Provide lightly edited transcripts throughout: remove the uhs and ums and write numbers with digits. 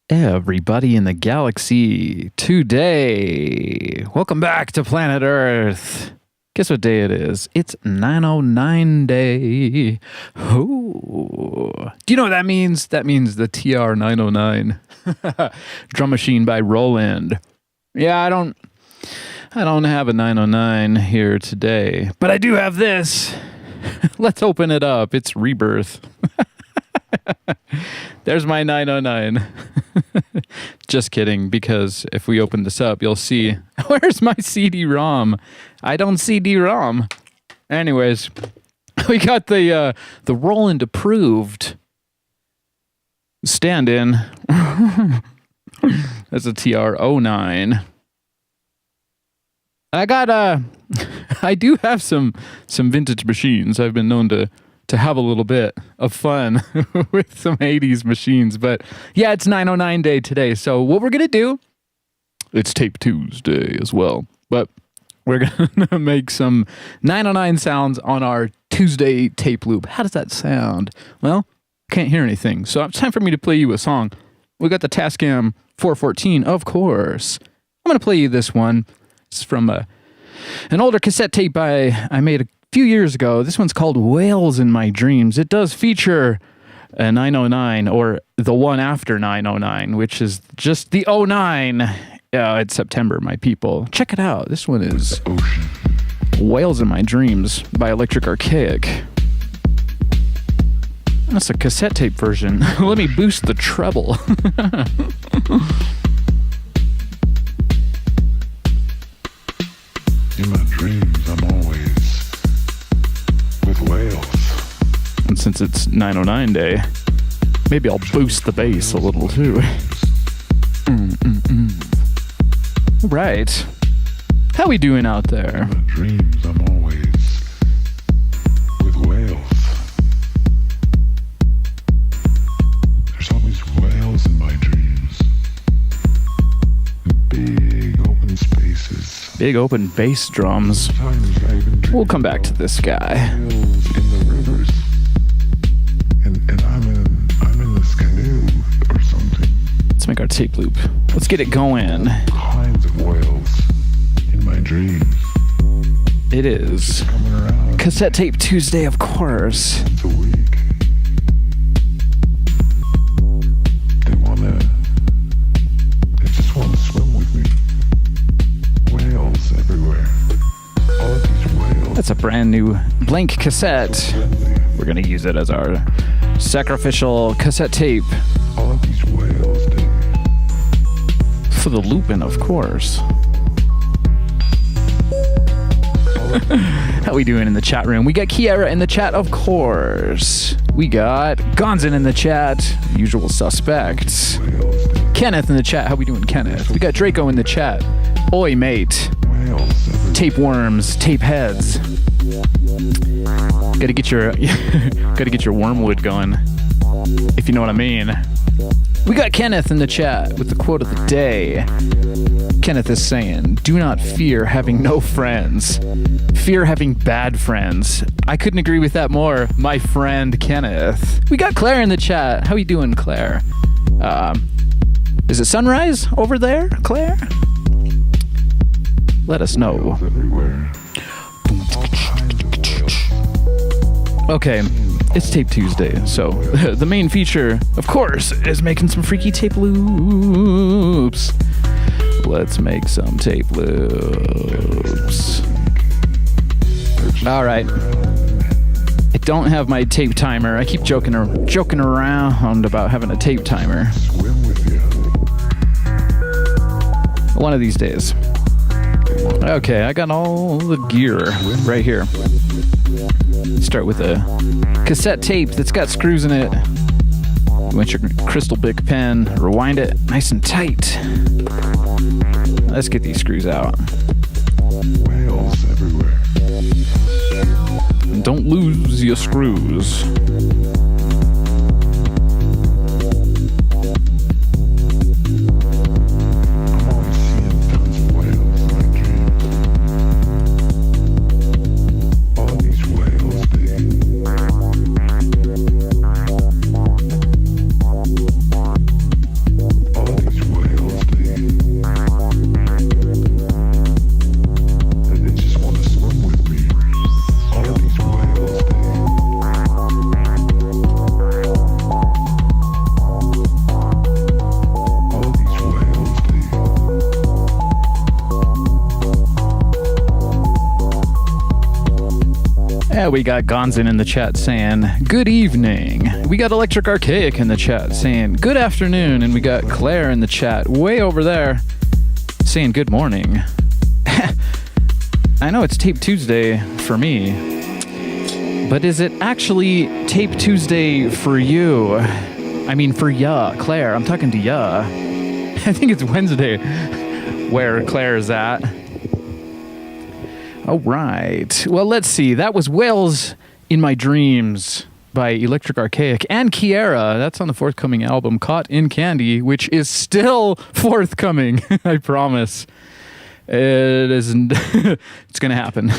Everybody in the galaxy today. Welcome back to planet Earth. Guess what day it is? It's 909 day. Oh. Do you know what that means? That means the TR 909 drum machine by Roland. Yeah, I don't have a 909 here today, but I do have this. Let's open it up. It's Rebirth. There's my 909. Just kidding, because if we open this up, you'll see, where's my CD-ROM? I don't CD-ROM. Anyways, we got the Roland approved stand-in. That's a TR-09. I do have some vintage machines. I've been known to have a little bit of fun with some 80s machines. But yeah, it's 909 day today. So what we're going to do, it's Tape Tuesday as well. But we're going to make some 909 sounds on our Tuesday tape loop. How does that sound? Well, can't hear anything. So it's time for me to play you a song. We got the Tascam 414, of course. I'm going to play you this one. It's from an older cassette tape I made a few years ago. This one's called Whales in My Dreams. It does feature a 909, or the one after 909, which is just the 09. It's September, my people. Check it out. This one is Whales in My Dreams by Archaic. That's a cassette tape version. Let me boost the treble. In my dreams, I'm always with whales. And since it's 909 day, maybe I'll boost the bass a little too. Right. How we doing out there? In my dreams, I'm always with whales. There's always whales in my dreams. In big open spaces. Big open bass drums. We'll come back to this guy. In the rivers. And I'm in this canoe or something. Let's make our tape loop. Let's get it going. Kinds of whales in my dreams. It is Coming around Cassette Tape Tuesday, of course. once a week. They just wanna swim with me. Whales everywhere. All of these whales. That's a brand new blank cassette. We're going to use it as our sacrificial cassette tape All of these whales, dude. for the looping, of course. How we doing in the chat room? We got Kiara in the chat, of course. We got Gonzin in the chat, usual suspects. Whales, dude. Kenneth in the chat. How we doing, Kenneth? We got Draco in the chat. Oi, mate. Whales everywhere. Tapeworms, tape heads. Gotta get your wormwood going, if you know what I mean. We got Kenneth in the chat with the quote of the day. Kenneth is saying, "Do not fear having no friends. Fear having bad friends." I couldn't agree with that more, my friend Kenneth. We got Claire in the chat. How you doing, Claire? Is it sunrise over there, Claire? Let us know. Whales everywhere. All kinds of whales. Okay, it's Tape Tuesday, so the main feature, of course, is making some freaky tape loops. Let's make some tape loops. All right. I don't have my tape timer. I keep joking around about having a tape timer. Swim with you. One of these days. Okay, I got all the gear right here. Start with a cassette tape that's got screws in it. You want your crystal big pen, rewind it nice and tight. Let's get these screws out. Whales everywhere. And don't lose your screws. I'm always seeing tons of whales in my dreams. All of these whales, dude. All We got Gonzin in the chat saying, good evening. We got Electric Archaic in the chat saying, good afternoon. And we got Claire in the chat way over there saying, good morning. I know it's Tape Tuesday for me, but is it actually Tape Tuesday for you? I mean, for ya, Claire. I'm talking to ya. I think it's Wednesday where Claire is at. All right. Well, let's see. That was Whales in My Dreams by Electric Archaic and Kiera. That's on the forthcoming album, Caught in Candy, which is still forthcoming. I promise. It isn't. It's going to happen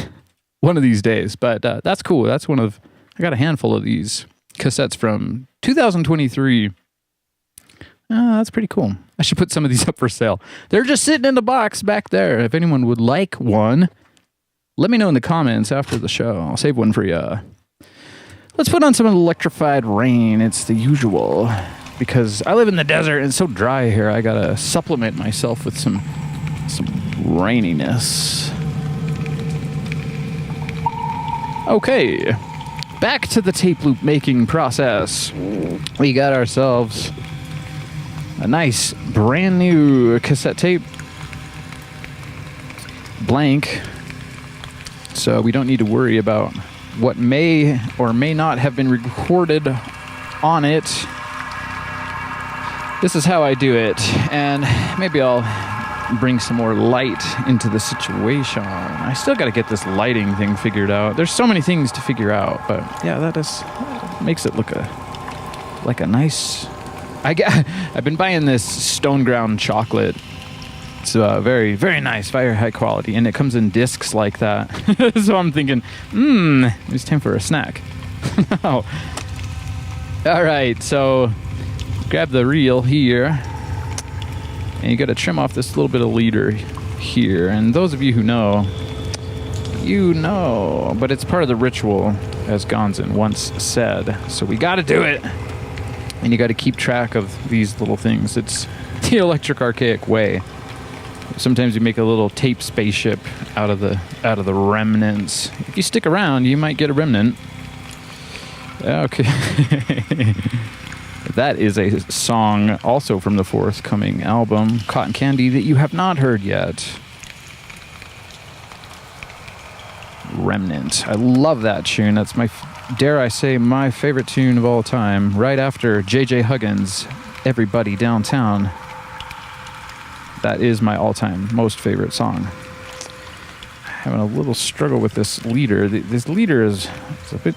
one of these days. But that's cool. That's one of... I got a handful of these cassettes from 2023. That's pretty cool. I should put some of these up for sale. They're just sitting in the box back there. If anyone would like one, let me know in the comments after the show. I'll save one for you. Let's put on some Electrified Rain. It's the usual. Because I live in the desert and it's so dry here. I gotta supplement myself with some raininess. Okay. Back to the tape loop making process. We got ourselves a nice brand new cassette tape. Blank. So we don't need to worry about what may or may not have been recorded on it. This is how I do it, and maybe I'll bring some more light into the situation. I still got to get this lighting thing figured out. There's so many things to figure out, but yeah, that makes it look like a nice... I've been buying this stone ground chocolate. It's very, very nice, very high quality, and it comes in discs like that. So I'm thinking, it's time for a snack. All right, so grab the reel here, and you got to trim off this little bit of leader here. And those of you who know, you know, but it's part of the ritual, as Gonzin once said. So we got to do it, and you got to keep track of these little things. It's the Electric Archaic way. Sometimes you make a little tape spaceship out of the remnants. If you stick around, you might get a remnant. Okay. That is a song also from the forthcoming album, Cotton Candy, that you have not heard yet. Remnant. I love that tune. That's dare I say, my favorite tune of all time, right after J.J. Huggins' Everybody Downtown. That is my all-time most favorite song. Having a little struggle with this leader. This leader is a bit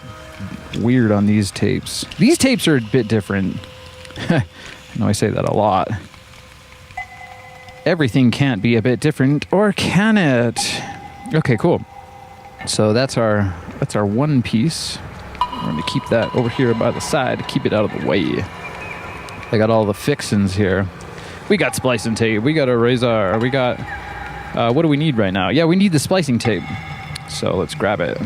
weird on these tapes. These tapes are a bit different. I know I say that a lot. Everything can't be a bit different, or can it? Okay, cool. So that's our one piece. We're going to keep that over here by the side to keep it out of the way. I got all the fixins here. We got splicing tape. We got a razor. We got... what do we need right now? Yeah, we need the splicing tape. So let's grab it.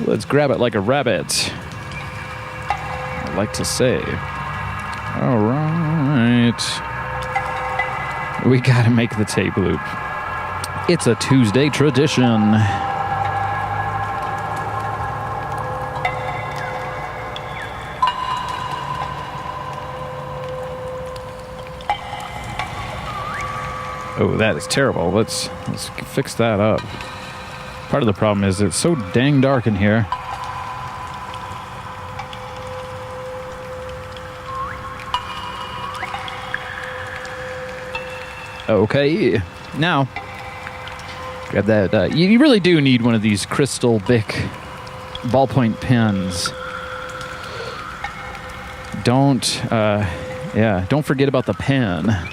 Let's grab it like a rabbit, I like to say. All right. We got to make the tape loop. It's a Tuesday tradition. Oh, that is terrible. Let's fix that up. Part of the problem is it's so dang dark in here. Okay, now grab that. You really do need one of these Crystal Bic ballpoint pens. Don't forget about the pen.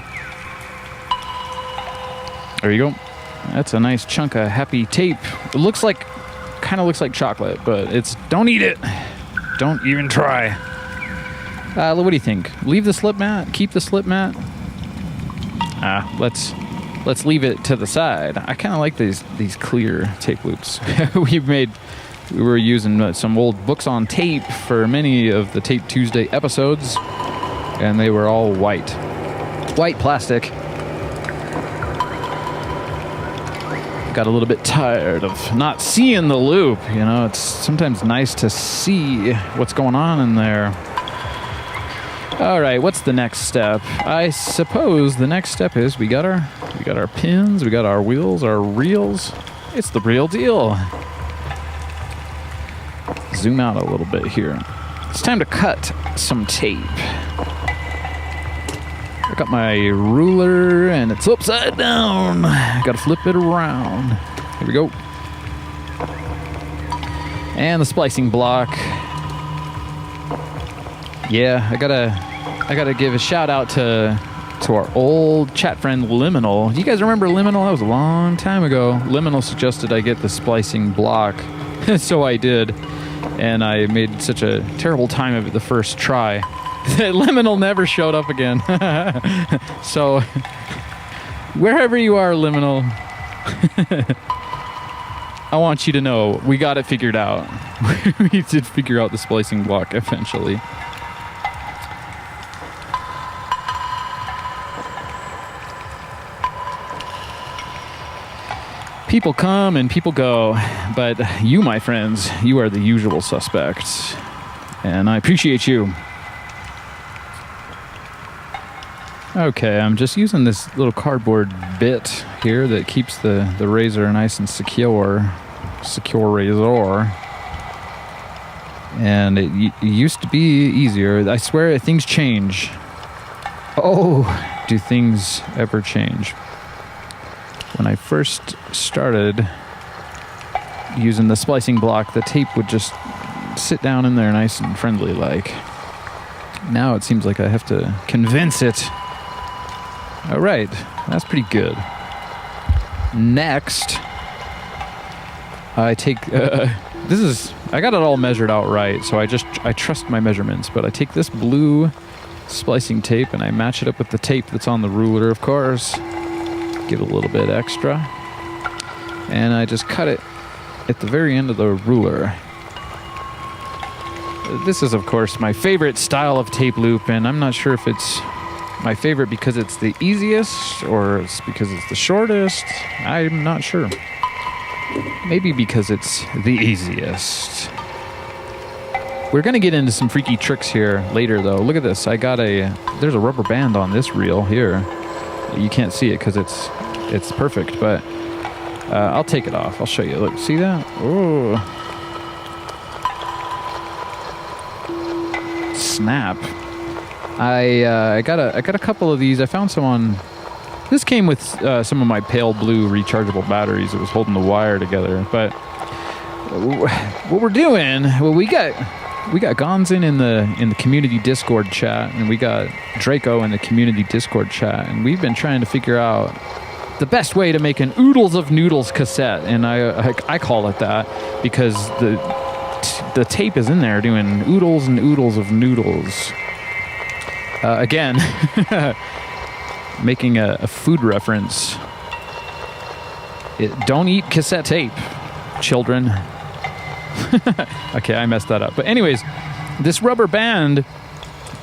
There you go. That's a nice chunk of happy tape. It kind of looks like chocolate, but don't eat it. Don't even try. What do you think? Leave the slip mat? Keep the slip mat? Let's leave it to the side. I kind of like these clear tape loops. We were using some old books on tape for many of the Tape Tuesday episodes, and they were all white. white plastic. Got a little bit tired of not seeing the loop. You know, it's sometimes nice to see what's going on in there. All right, what's the next step? I suppose the next step is we got our pins, we got our wheels, our reels. It's the real deal. Zoom out a little bit here. It's time to cut some tape. I got my ruler and it's upside down. Gotta flip it around. Here we go. And the splicing block. Yeah, I gotta give a shout out to our old chat friend Liminal. Do you guys remember Liminal? That was a long time ago. Liminal suggested I get the splicing block, so I did, and I made such a terrible time of it the first try that Liminal never showed up again. So wherever you are, Liminal, I want you to know we got it figured out. We did figure out the splicing block eventually. People come and people go, but you, my friends, you are the usual suspects, and I appreciate you. Okay, I'm just using this little cardboard bit here that keeps the razor nice and secure razor. And it used to be easier. I swear things change. Oh, do things ever change? When I first started using the splicing block, the tape would just sit down in there nice and friendly like. Now it seems like I have to convince it. All right, that's pretty good. Next, I take, I got it all measured out right, so I trust my measurements, but I take this blue splicing tape and I match it up with the tape that's on the ruler, of course. Give it a little bit extra, and I just cut it at the very end of the ruler. This is, of course, my favorite style of tape loop, and I'm not sure if it's my favorite because it's the easiest or it's because it's the shortest. I'm not sure. Maybe because it's the easiest. We're gonna get into some freaky tricks here later, though. Look at this. There's a rubber band on this reel here. You can't see it because it's perfect, but I'll take it off. I'll show you. Look, see that? Oh, snap! I got a couple of these. I found some on. This came with some of my pale blue rechargeable batteries. It was holding the wire together. But what we're doing? Well, we got Gonzin in the community Discord chat, and we got Draco in the community Discord chat, and we've been trying to figure out the best way to make an oodles of noodles cassette, and I call it that because the tape is in there doing oodles and oodles of noodles. Again, making a food reference. Don't eat cassette tape, children. Okay, I messed that up. But anyways, this rubber band,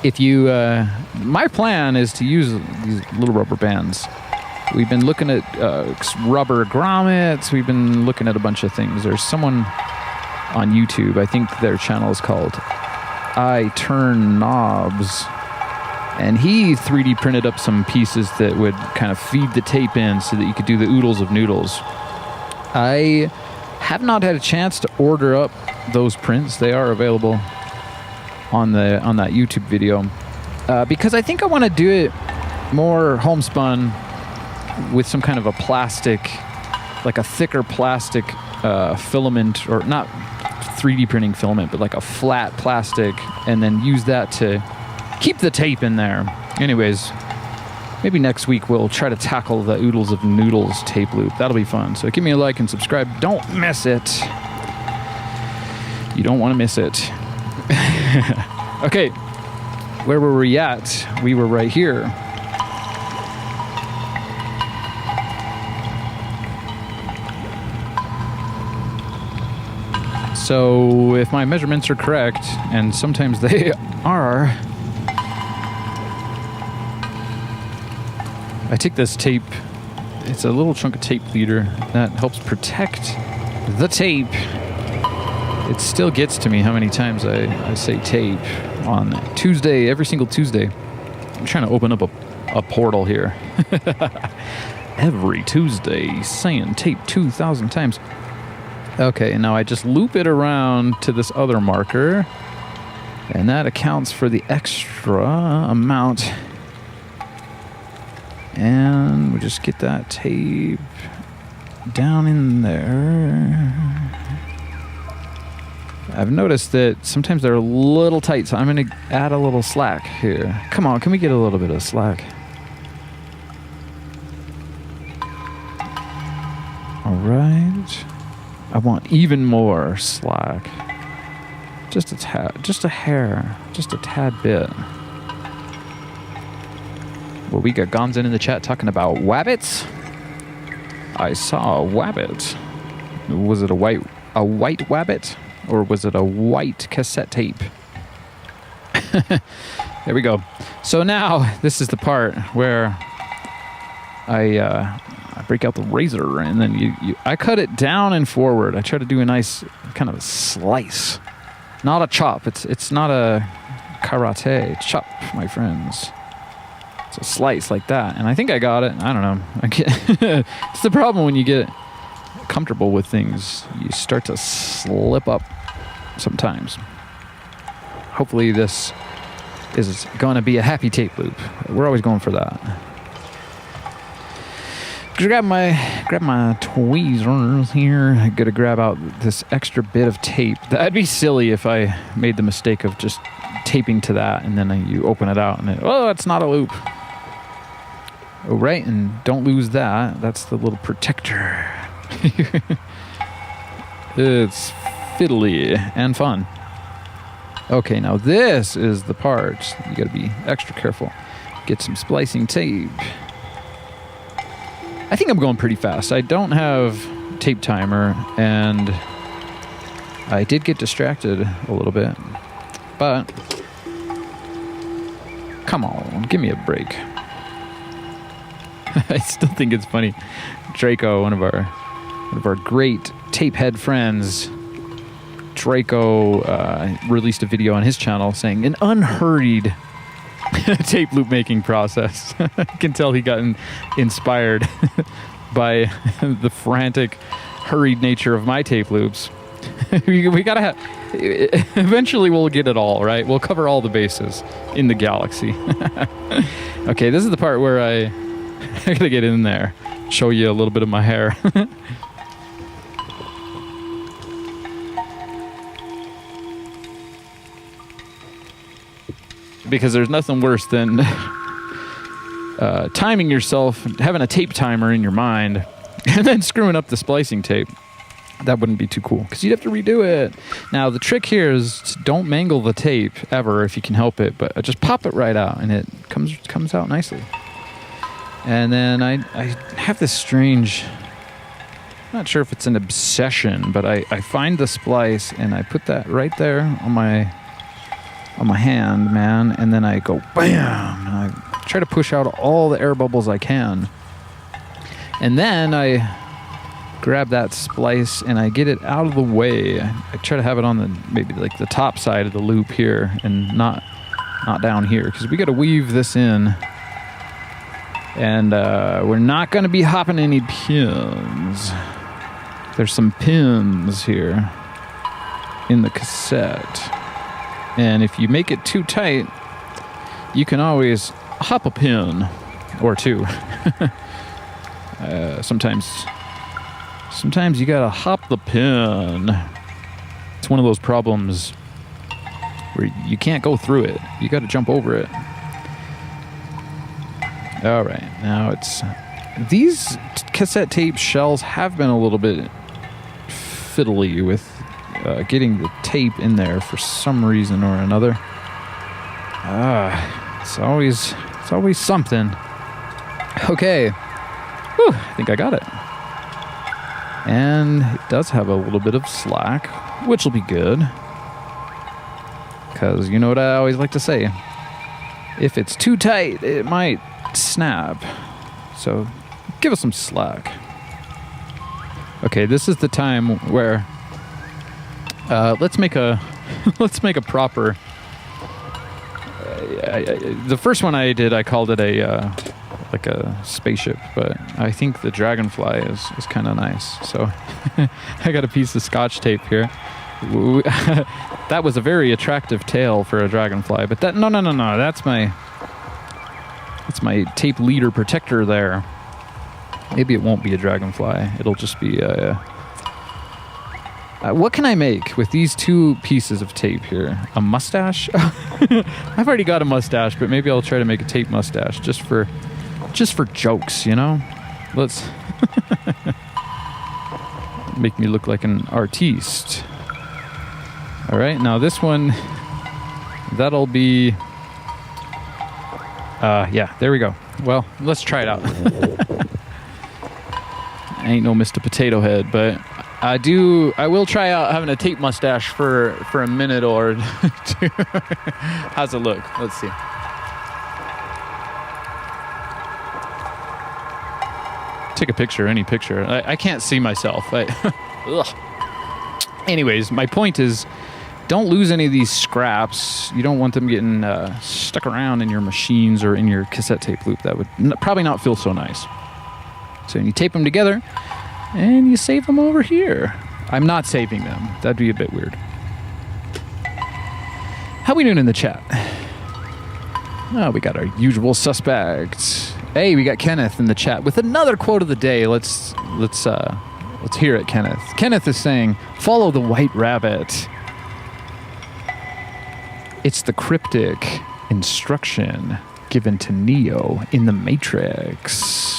my plan is to use these little rubber bands. We've been looking at rubber grommets. We've been looking at a bunch of things. There's someone on YouTube, I think their channel is called I Turn Knobs, and he 3D printed up some pieces that would kind of feed the tape in so that you could do the oodles of noodles. I have not had a chance to order up those prints. They are available on that YouTube video because I think I want to do it more homespun with some kind of a plastic, like a thicker plastic filament, or not 3D printing filament, but like a flat plastic, and then use that to keep the tape in there. Anyways, maybe next week we'll try to tackle the oodles of noodles tape loop. That'll be fun. So give me a like and subscribe. Don't miss it. You don't want to miss it. Okay, where were we at? We were right here. So if my measurements are correct, and sometimes they are, I take this tape. It's a little chunk of tape leader that helps protect the tape. It still gets to me how many times I say tape on Tuesday, every single Tuesday. I'm trying to open up a portal here. Every Tuesday, saying tape 2,000 times. Okay, now I just loop it around to this other marker, and that accounts for the extra amount. And we just get that tape down in there. I've noticed that sometimes they're a little tight, so I'm going to add a little slack here. Come on, can we get a little bit of slack? All right. I want even more slack. Just a tad, just a hair, just a tad bit. Well, we got Gonzin in the chat talking about wabbits. I saw a wabbit. Was it a white wabbit? Or was it a white cassette tape? There we go. So now, this is the part where I break out the razor, and then I cut it down and forward. I try to do a nice kind of a slice. Not a chop. It's not a karate chop, my friends. It's a slice like that. And I think I got it. I don't know. It's the problem when you get comfortable with things. You start to slip up sometimes. Hopefully this is going to be a happy tape loop. We're always going for that. Grab my tweezers here. I gotta grab out this extra bit of tape. That'd be silly if I made the mistake of just taping to that and then you open it out and it's not a loop. Oh, right, and don't lose that. That's the little protector. It's fiddly and fun. Okay, now this is the part. You gotta be extra careful. Get some splicing tape. I think I'm going pretty fast. I don't have tape timer, and I did get distracted a little bit. But come on, give me a break. I still think it's funny. Draco, one of our great tape head friends, Draco released a video on his channel saying an unhurried tape loop making process. I can tell he got inspired by the frantic, hurried nature of my tape loops. we gotta have. Eventually, we'll get it all right. We'll cover all the bases in the galaxy. Okay, this is the part where I gotta get in there, show you a little bit of my hair. Because there's nothing worse than timing yourself, having a tape timer in your mind, and then screwing up the splicing tape. That wouldn't be too cool, because you'd have to redo it. Now, the trick here is don't mangle the tape ever if you can help it, but just pop it right out, and it comes out nicely. And then I have this strange, I'm not sure if it's an obsession, but I find the splice, and I put that right there on my hand, man, and then I go bam, and I try to push out all the air bubbles I can. And then I grab that splice and I get it out of the way. I try to have it on maybe like the top side of the loop here and not down here, because we got to weave this in. And we're not going to be hopping any pins. There's some pins here in the cassette. And if you make it too tight, you can always hop a pin or two. Sometimes you gotta hop the pin. It's one of those problems where you can't go through it. You gotta jump over it. All right, now these cassette tape shells have been a little bit fiddly with getting the tape in there for some reason or another. It's always something. Okay. Whew, I think I got it. And it does have a little bit of slack, which will be good. Because you know what I always like to say. If it's too tight, it might snap. So give us some slack. Okay, this is the time where let's make a proper. The first one I did, I called it a like a spaceship, but I think the dragonfly is kind of nice. So I got a piece of Scotch tape here. That was a very attractive tail for a dragonfly, but that no, that's my tape leader protector there. Maybe it won't be a dragonfly. It'll just be a... what can I make with these two pieces of tape here? A mustache? I've already got a mustache, but maybe I'll try to make a tape mustache just for jokes, you know? Let's make me look like an artiste. All right, now this one, that'll be... yeah, there we go. Well, let's try it out. I ain't no Mr. Potato Head, but I will try out having a tape mustache for a minute or two. How's it look? Let's see. Take a picture, any picture. I can't see myself. Anyways, my point is, don't lose any of these scraps. You don't want them getting stuck around in your machines or in your cassette tape loop. That would probably not feel so nice. So you tape them together, and you save them over here. I'm not saving them. That'd be a bit weird. How we doing in the chat? Oh, we got our usual suspects. Hey, we got Kenneth in the chat with another quote of the day. Let's hear it, Kenneth. Kenneth is saying, "Follow the white rabbit. It's the cryptic instruction given to Neo in the Matrix."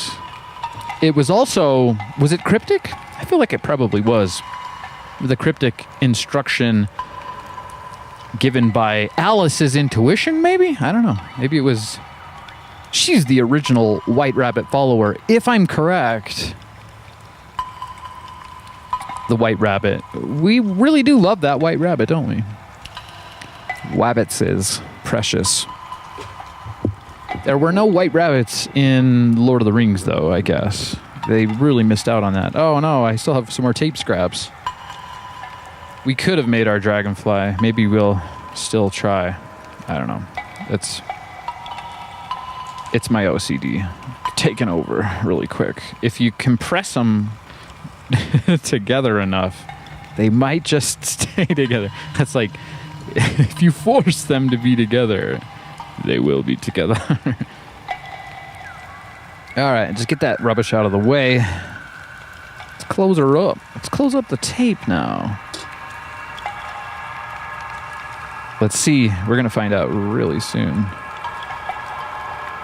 It was also... Was it cryptic? I feel like it probably was. The cryptic instruction given by Alice's intuition, maybe? I don't know. Maybe it was... She's the original White Rabbit follower, if I'm correct. The White Rabbit. We really do love that White Rabbit, don't we? Wabbits is precious. There were no white rabbits in Lord of the Rings, though, I guess. They really missed out on that. Oh, no, I still have some more tape scraps. We could have made our dragonfly. Maybe we'll still try. I don't know. It's my OCD taking over really quick. If you compress them together enough, they might just stay together. That's like, if you force them to be together, they will be together. All right, just get that rubbish out of the way. Let's close her up. Let's close up the tape now. Let's see. We're going to find out really soon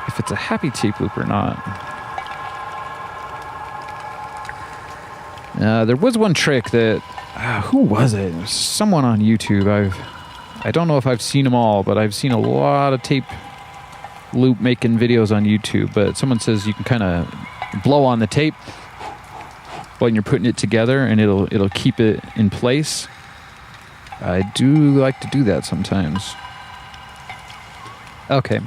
if it's a happy tape loop or not. There was one trick that... who was it? It was someone on YouTube. I don't know if I've seen them all, but I've seen a lot of tape loop making videos on YouTube. But someone says you can kind of blow on the tape when you're putting it together, and it'll keep it in place. I do like to do that sometimes. Okay.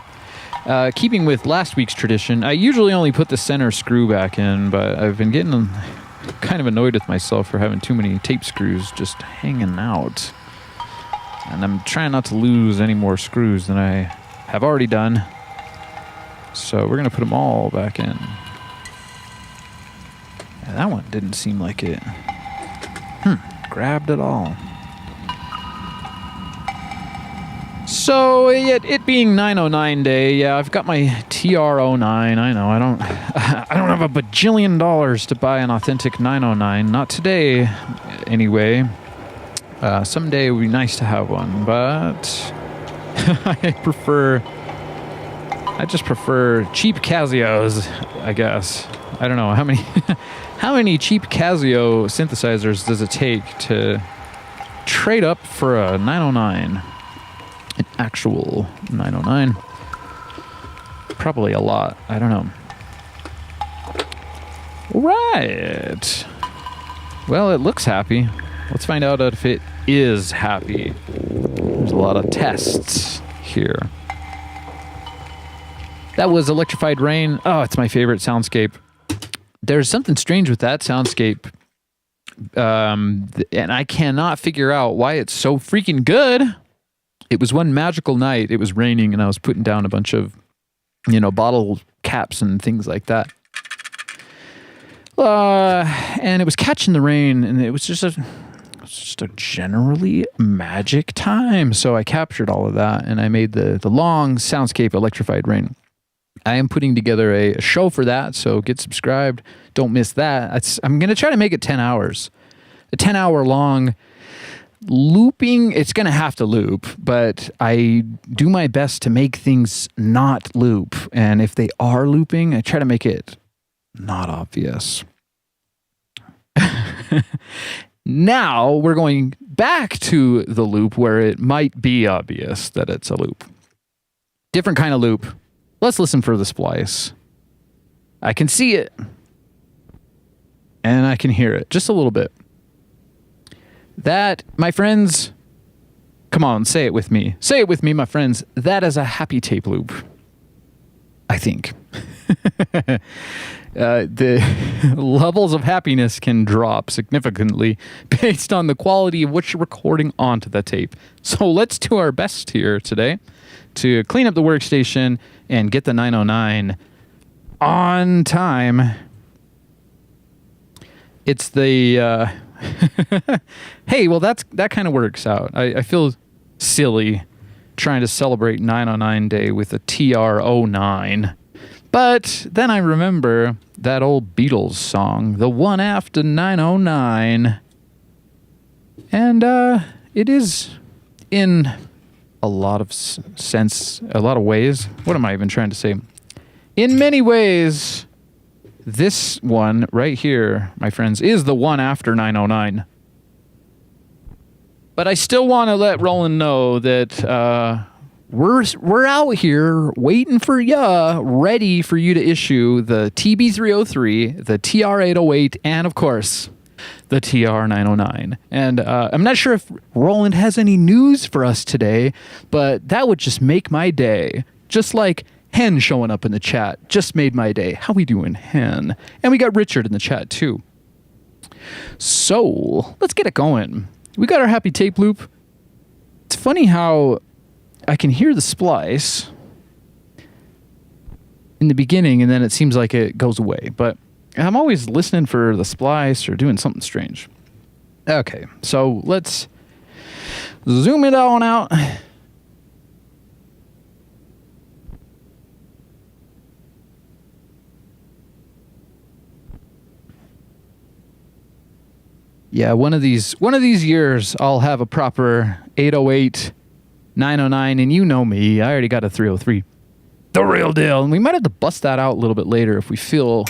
Keeping with last week's tradition, I usually only put the center screw back in, but I've been getting kind of annoyed with myself for having too many tape screws just hanging out. And I'm trying not to lose any more screws than I have already done. So we're going to put them all back in. Yeah, that one didn't seem like it grabbed it all. So it being 909 day, yeah, I've got my TR09. I know I don't have a bajillion dollars to buy an authentic 909. Not today, anyway. Someday it would be nice to have one, but I just prefer cheap Casios, I guess. I don't know how many cheap Casio synthesizers does it take to trade up for a 909, an actual 909? Probably a lot. I don't know. All right. Well, it looks happy. Let's find out if it is happy. There's a lot of tests here. That was Electrified Rain. Oh, it's my favorite soundscape. There's something strange with that soundscape. And I cannot figure out why it's so freaking good. It was one magical night. It was raining and I was putting down a bunch of, bottle caps and things like that. And it was catching the rain and it was just a generally magic time. So I captured all of that and I made the long soundscape Electrified Rain. I am putting together a show for that, so get subscribed. Don't miss that. I'm going to try to make it 10 hours. A 10-hour long looping. It's going to have to loop, but I do my best to make things not loop. And if they are looping, I try to make it not obvious. Now we're going back to the loop where it might be obvious that it's a loop. Different kind of loop. Let's listen for the splice. I can see it. And I can hear it just a little bit. That, my friends, come on, say it with me. Say it with me, my friends. That is a happy tape loop. I think. The levels of happiness can drop significantly based on the quality of what you're recording onto the tape. So let's do our best here today to clean up the workstation and get the 909 on time. It's the hey, well that kind of works out. I feel silly trying to celebrate 909 day with a TR09. But then I remember that old Beatles song, the one after 909. And it is in a lot of sense, a lot of ways. What am I even trying to say? In many ways, this one right here, my friends, is the one after 909. But I still want to let Roland know that we're out here waiting for ya, ready for you to issue the TB303, the TR808, and of course, the TR909. And I'm not sure if Roland has any news for us today, but that would just make my day. Just like Hen showing up in the chat just made my day. How we doing, Hen? And we got Richard in the chat too. So let's get it going. We got our happy tape loop. It's funny how I can hear the splice in the beginning and then it seems like it goes away. But I'm always listening for the splice or doing something strange. Okay, so let's zoom it on out. Yeah, one of these years I'll have a proper 808, 909, and you know me, I already got a 303. The real deal. And we might have to bust that out a little bit later if we feel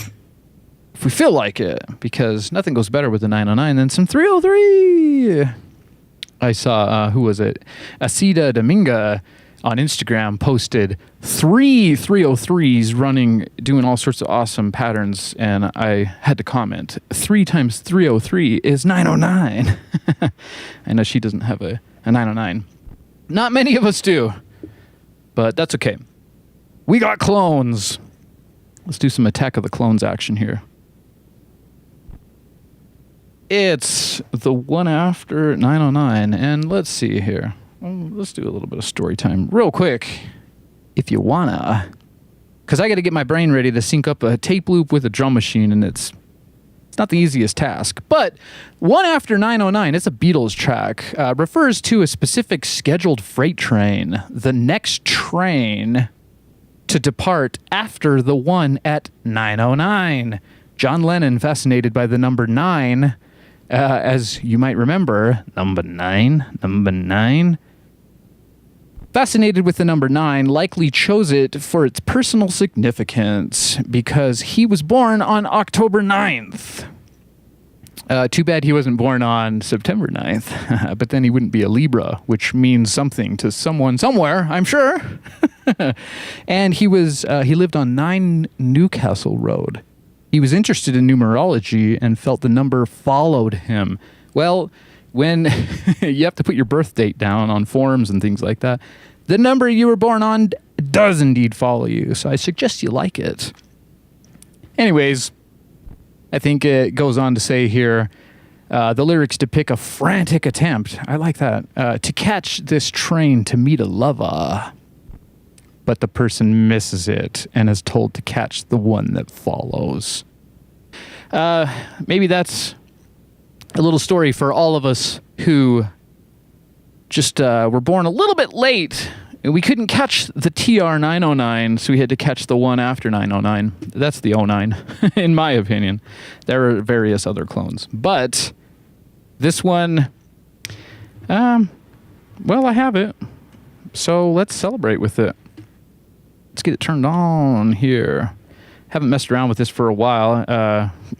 like it, because nothing goes better with the 909 than some 303. I saw, who was it? Asida Dominga on Instagram posted 3 303s running, doing all sorts of awesome patterns, and I had to comment, 3 times 303 is 909. I know she doesn't have a 909. Not many of us do, but that's okay. We got clones. Let's do some Attack of the Clones action here. It's the one after 909, and let's see here. Let's do a little bit of story time real quick, if you wanna, because I got to get my brain ready to sync up a tape loop with a drum machine, and it's not the easiest task. But one after 909, it's a Beatles track, refers to a specific scheduled freight train, the next train to depart after the one at 909. John Lennon, fascinated by the number 9, as you might remember, number 9. Fascinated with the number 9, likely chose it for its personal significance because he was born on October 9th. Too bad he wasn't born on September 9th, but then he wouldn't be a Libra, which means something to someone somewhere, I'm sure. And he lived on 9 Newcastle Road. He was interested in numerology and felt the number followed him. Well, when you have to put your birth date down on forms and things like that, the number you were born on It does indeed follow you, so I suggest you like it. Anyways, I think it goes on to say here, the lyrics depict a frantic attempt, I like that, to catch this train to meet a lover. But the person misses it and is told to catch the one that follows. Maybe that's a little story for all of us who just were born a little bit late. We couldn't catch the TR-909, so we had to catch the one after 909. That's the 09, in my opinion. There are various other clones. But this one, well, I have it. So let's celebrate with it. Let's get it turned on here. Haven't messed around with this for a while.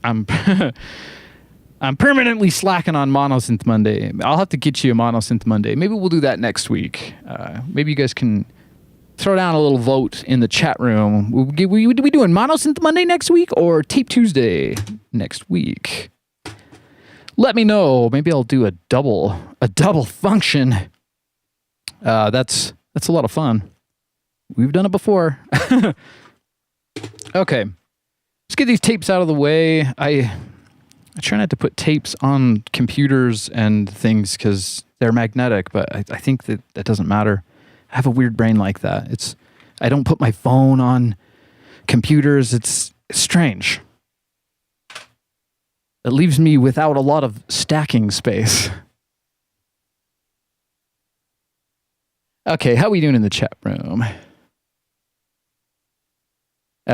I'm I'm permanently slacking on Monosynth Monday. I'll have to get you a Monosynth Monday. Maybe we'll do that next week. Maybe you guys can throw down a little vote in the chat room. We doing Monosynth Monday next week or Tape Tuesday next week? Let me know. Maybe I'll do a double function. That's a lot of fun. We've done it before. Okay. Let's get these tapes out of the way. I try not to put tapes on computers and things because they're magnetic, but I think that doesn't matter. I have a weird brain like that. I don't put my phone on computers. It's strange. It leaves me without a lot of stacking space. Okay, how we doing in the chat room?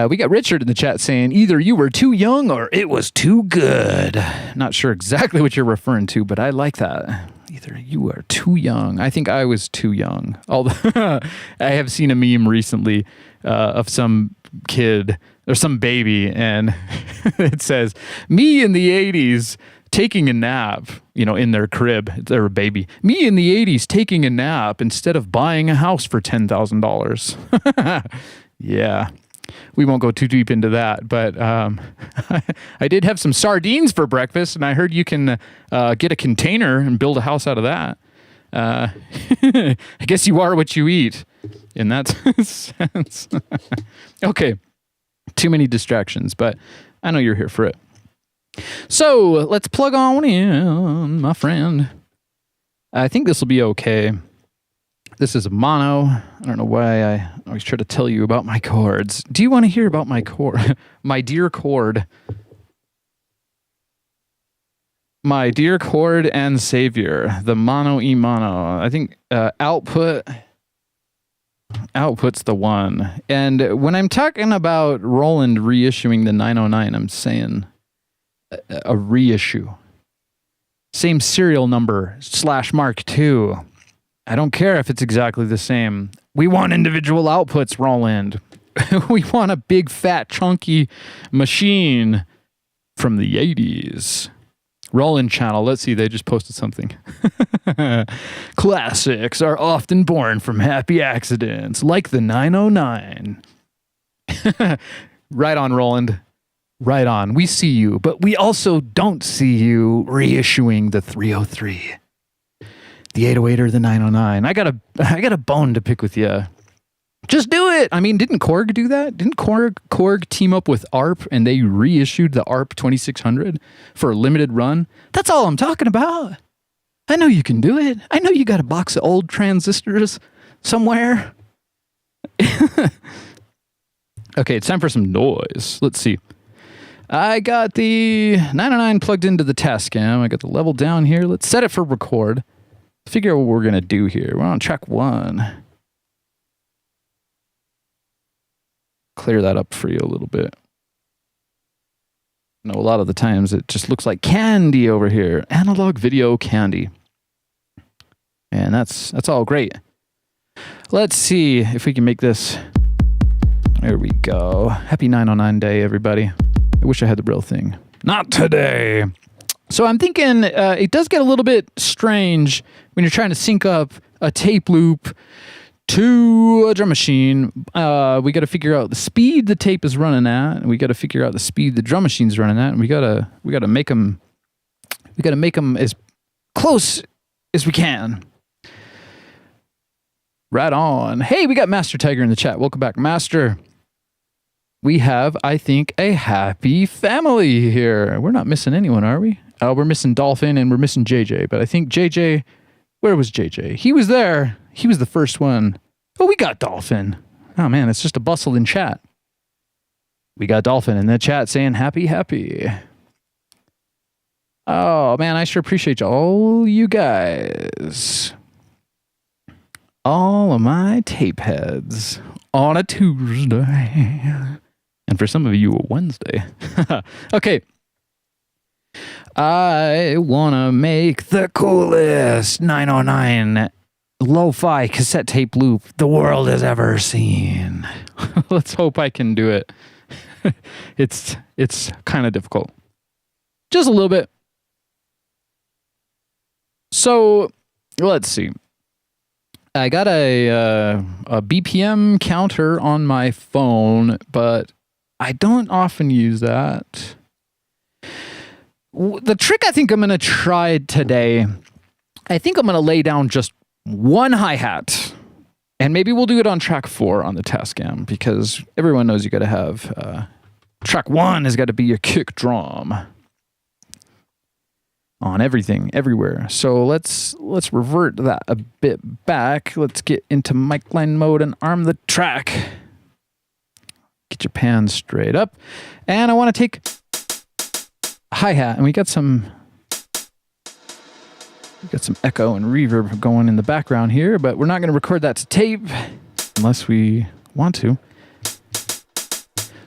We got Richard in the chat saying, either you were too young or it was too good. Not sure exactly what you're referring to, but I like that. Either you were too young. I think I was too young. Although I have seen a meme recently of some kid or some baby, and it says, me in the 80s taking a nap, in their crib. They're a baby. Me in the 80s taking a nap instead of buying a house for $10,000. Yeah. We won't go too deep into that, but I did have some sardines for breakfast, and I heard you can get a container and build a house out of that. I guess you are what you eat in that sense. Okay, too many distractions, but I know you're here for it. So let's plug on in, my friend. I think this will be okay. This is a mono. I don't know why I always try to tell you about my chords. Do you want to hear about my chord? My dear chord. My dear chord and savior, the mono E mono. I think output's the one. And when I'm talking about Roland reissuing the 909, I'm saying a reissue. Same serial number / Mark II. I don't care if it's exactly the same. We want individual outputs, Roland. We want a big, fat, chunky machine from the 80s. Roland channel. Let's see. They just posted something. Classics are often born from happy accidents, like the 909. Right on, Roland. Right on. We see you, but we also don't see you reissuing the 303. The 808 or the 909. I got a bone to pick with you. Just do it. I mean, didn't Korg do that? Didn't Korg team up with ARP and they reissued the ARP 2600 for a limited run? That's all I'm talking about. I know you can do it. I know you got a box of old transistors somewhere. Okay, it's time for some noise. Let's see. I got the 909 plugged into the Tascam. I got the level down here. Let's set it for record. Figure out what we're going to do here. We're on track 1. Clear that up for you a little bit. A lot of the times it just looks like candy over here. Analog video candy. And that's all great. Let's see if we can make this. There we go. Happy 909 day, everybody. I wish I had the real thing. Not today. So I'm thinking it does get a little bit strange when you're trying to sync up a tape loop to a drum machine. We got to figure out the speed the tape is running at, and we got to figure out the speed the drum machine's running at, and we got to make them as close as we can. Right on. Hey, we got Master Tiger in the chat. Welcome back, Master. We have, I think, a happy family here. We're not missing anyone, are we? We're missing Dolphin and we're missing JJ. But I think JJ, where was JJ? He was there. He was the first one. Oh, we got Dolphin. Oh, man, it's just a bustle in chat. We got Dolphin in the chat saying happy, happy. Oh, man, I sure appreciate all you guys. All of my tape heads on a Tuesday. And for some of you, a Wednesday. Okay. I want to make the coolest 909 lo-fi cassette tape loop the world has ever seen. Let's hope I can do it. It's kind of difficult. Just a little bit. So, let's see. I got a BPM counter on my phone, but I don't often use that. The trick I think I'm going to try today, I think I'm going to lay down just one hi-hat. And maybe we'll do it on track 4 on the Tascam, because everyone knows you got to have... track 1 has got to be your kick drum. On everything, everywhere. So let's revert that a bit back. Let's get into mic line mode and arm the track. Get your pan straight up. And I want to take hi-hat, and we got some echo and reverb going in the background here, but we're not going to record that to tape unless we want to.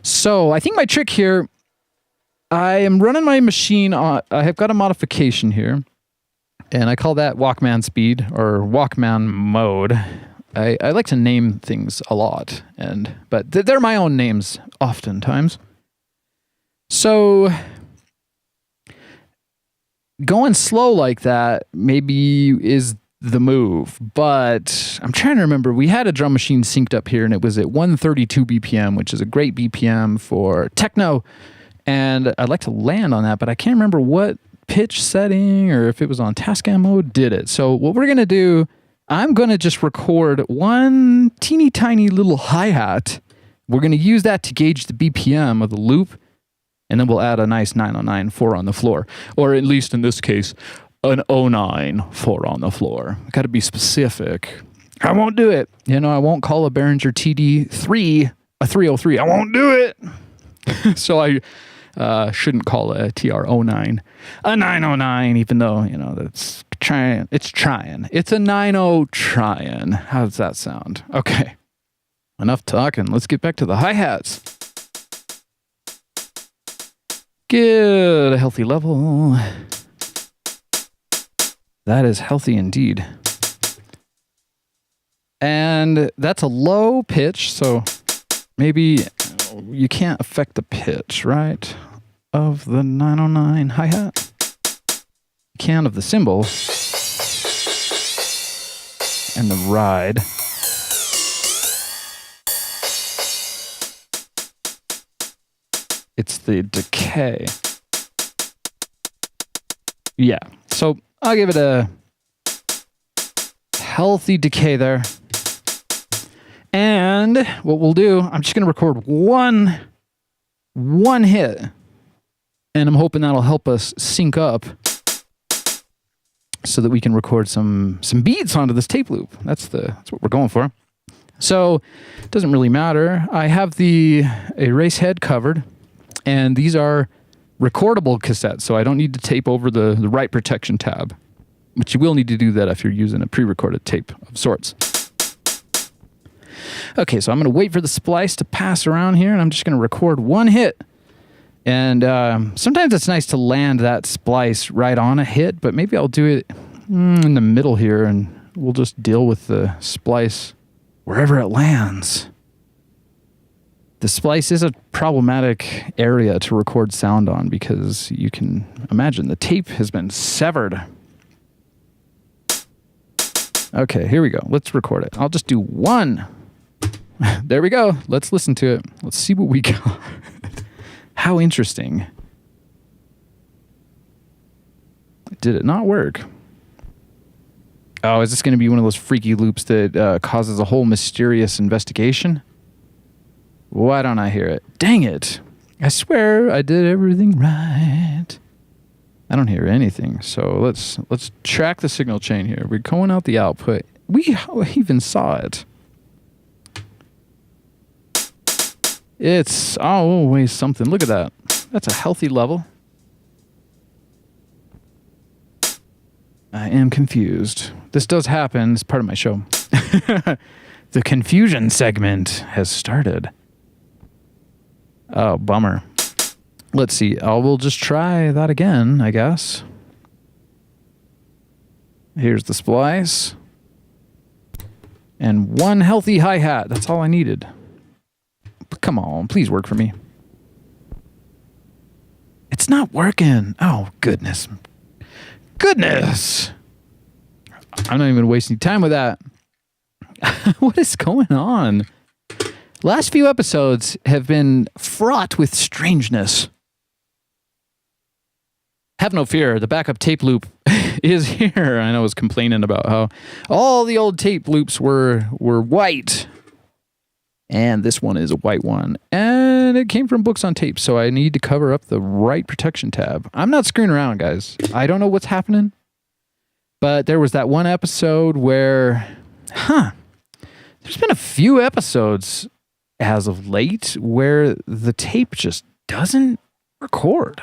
So I think my trick here, I am running my machine on, I have got a modification here, and I call that Walkman speed or Walkman mode. I like to name things a lot, but they're my own names oftentimes. So going slow like that maybe is the move, but I'm trying to remember. We had a drum machine synced up here, and it was at 132 BPM, which is a great BPM for techno. And I'd like to land on that, but I can't remember what pitch setting or if it was on Tascam mode did it. So what we're going to do, I'm going to just record one teeny tiny little hi-hat. We're going to use that to gauge the BPM of the loop, and then we'll add a nice 909 4 on the floor. Or at least in this case, an 09 4 on the floor. Got to be specific. I won't do it. I won't call a Behringer TD3 a 303. I won't do it. So I shouldn't call a TR09 a 909, even though, that's trying. It's trying. It's a 90 trying. How does that sound? Okay. Enough talking. Let's get back to the hi-hats. Get a healthy level. That is healthy indeed. And that's a low pitch, so maybe you can't affect the pitch, right? Of the 909 hi-hat. You can of the cymbal. And the ride. It's the decay. Yeah, so I'll give it a healthy decay there. And what we'll do, I'm just going to record one hit. And I'm hoping that'll help us sync up so that we can record some beats onto this tape loop. That's what we're going for. So it doesn't really matter. I have the erase head covered, and these are recordable cassettes, so I don't need to tape over the write protection tab, but you will need to do that if you're using a pre-recorded tape of sorts. Okay, so I'm going to wait for the splice to pass around here, and I'm just going to record one hit. And sometimes it's nice to land that splice right on a hit, but maybe I'll do it in the middle here, and we'll just deal with the splice wherever it lands. The splice is a problematic area to record sound on because you can imagine the tape has been severed. Okay, here we go. Let's record it. I'll just do one. There we go. Let's listen to it. Let's see what we got. How interesting. Did it not work? Oh, is this going to be one of those freaky loops that causes a whole mysterious investigation? Why don't I hear it? Dang it. I swear I did everything right. I don't hear anything. So let's track the signal chain here. We're going out the output. We even saw it. It's always something. Look at that. That's a healthy level. I am confused. This does happen. It's part of my show. The confusion segment has started. Oh, bummer. Let's see. We'll just try that again, I guess. Here's the splice. And one healthy hi-hat. That's all I needed. But come on, please work for me. It's not working. Oh, goodness. Goodness! I'm not even wasting time with that. What is going on? Last few episodes have been fraught with strangeness. Have no fear, the backup tape loop is here. I know I was complaining about how all the old tape loops were white. And this one is a white one. And it came from Books on Tape, so I need to cover up the right protection tab. I'm not screwing around, guys. I don't know what's happening. But there was that one episode where, there's been a few episodes as of late where the tape just doesn't record.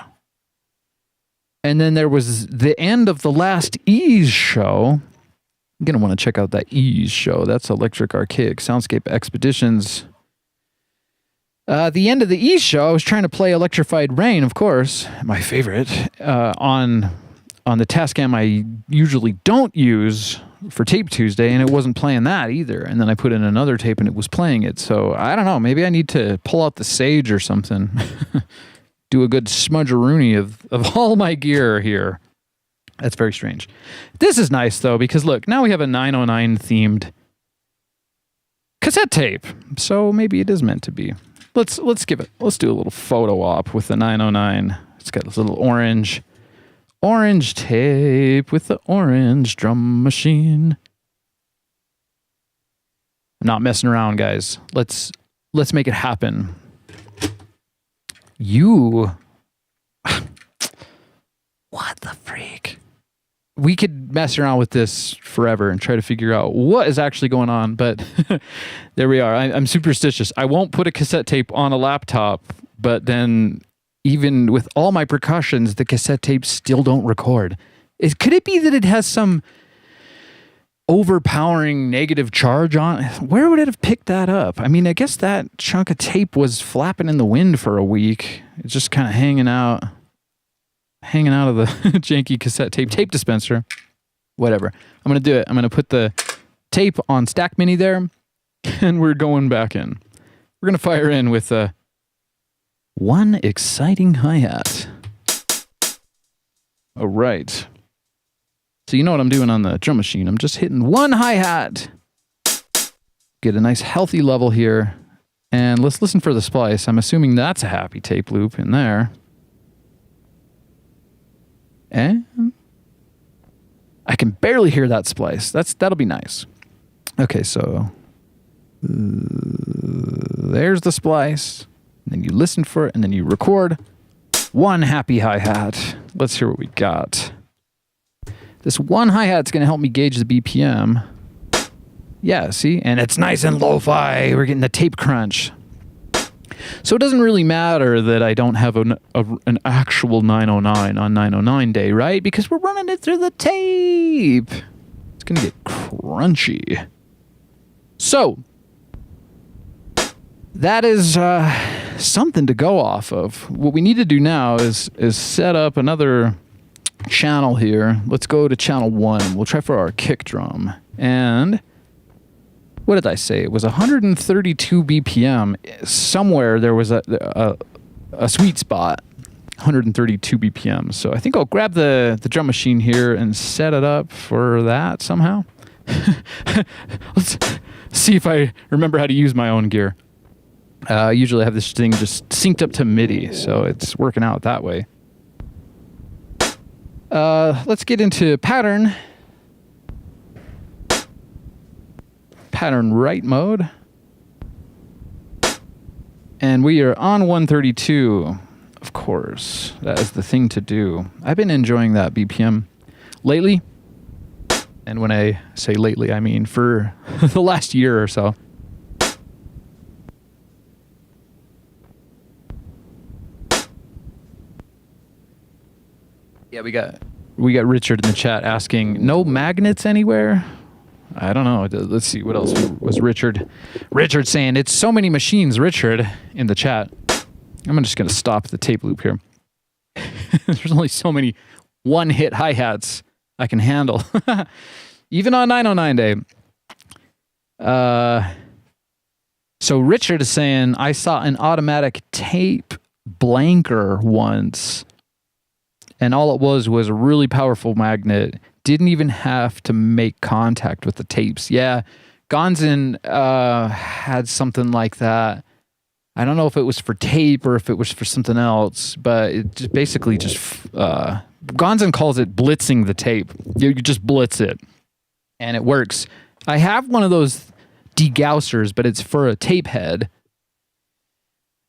And then there was the end of the last Ease show. You're going to want to check out that Ease show. That's Electric Archaic Soundscape Expeditions. The end of the Ease show, I was trying to play Electrified Rain, of course, my favorite, on the Tascam I usually don't use for Tape Tuesday, and it wasn't playing that either. And then I put in another tape and it was playing it. So I don't know, maybe I need to pull out the Sage or something. Do a good smudgeroonie of all my gear here. That's very strange. This is nice, though, because look, now we have a 909 themed cassette tape. So maybe it is meant to be. Let's do a little photo op with the 909. It's got this little orange tape with the orange drum machine. I'm not messing around, guys. Let's make it happen. What the freak? We could mess around with this forever and try to figure out what is actually going on, but there we are. I'm superstitious. I won't put a cassette tape on a laptop, but then even with all my precautions, the cassette tapes still don't record. Could it be that it has some overpowering negative charge on it? Where would it have picked that up? I mean, I guess that chunk of tape was flapping in the wind for a week. It's just kind of hanging out of the janky cassette tape dispenser. Whatever. I'm going to do it. I'm going to put the tape on Stack Mini there, and we're going back in. We're going to fire in with one exciting hi-hat. All right. So you know what I'm doing on the drum machine. I'm just hitting one hi-hat. Get a nice healthy level here. And let's listen for the splice. I'm assuming that's a happy tape loop in there. And I can barely hear that splice. That'll be nice. Okay, so there's the splice. And then you listen for it, and then you record one happy hi-hat. Let's hear what we got. This one hi-hat's going to help me gauge the BPM. Yeah, see? And it's nice and lo-fi. We're getting the tape crunch. So it doesn't really matter that I don't have an actual 909 on 909 day, right? Because we're running it through the tape. It's going to get crunchy. So that is something to go off of. What we need to do now is set up another channel here. Let's go to channel 1. We'll try for our kick drum. And what did I say? It was 132 BPM. Somewhere there was a sweet spot, 132 BPM. So I think I'll grab the drum machine here and set it up for that somehow. Let's see if I remember how to use my own gear. Usually I have this thing just synced up to MIDI, so it's working out that way. Let's get into pattern. pattern right mode. And we are on 132. Of course, that is the thing to do. I've been enjoying that BPM lately. And when I say lately, I mean for the last year or so. Yeah, we got Richard in the chat asking, no magnets anywhere? I don't know. Let's see, what else was Richard? Richard saying, it's so many machines, Richard, in the chat. I'm just going to stop the tape loop here. There's only so many one-hit hi-hats I can handle. Even on 909 day. So Richard is saying, I saw an automatic tape blanker once, and all it was a really powerful magnet. Didn't even have to make contact with the tapes. Yeah, Gonzin had something like that. I don't know if it was for tape or if it was for something else, but it just basically just Gonzin calls it blitzing the tape. You just blitz it, and it works. I have one of those degaussers, but it's for a tape head.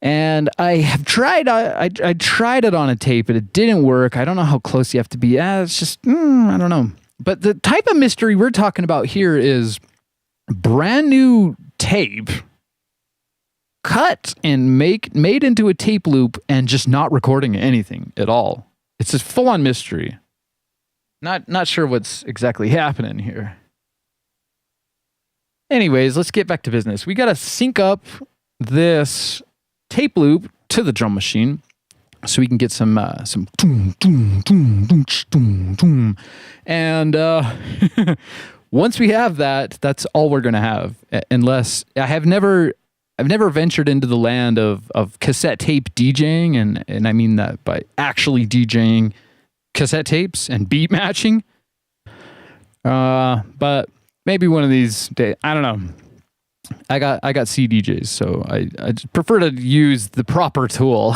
And I have tried. I tried it on a tape, but it didn't work. I don't know how close you have to be. It's just I don't know. But the type of mystery we're talking about here is brand new tape, cut and made into a tape loop, and just not recording anything at all. It's a full-on mystery. Not sure what's exactly happening here. Anyways, let's get back to business. We got to sync up this tape loop to the drum machine so we can get some doom, doom, doom, doom, doom, doom. And once we have that, that's all we're gonna have. Unless I've never ventured into the land of cassette tape DJing, and I mean that by actually DJing cassette tapes and beat matching. But maybe one of these days, I don't know. I got CDJs, so I just prefer to use the proper tool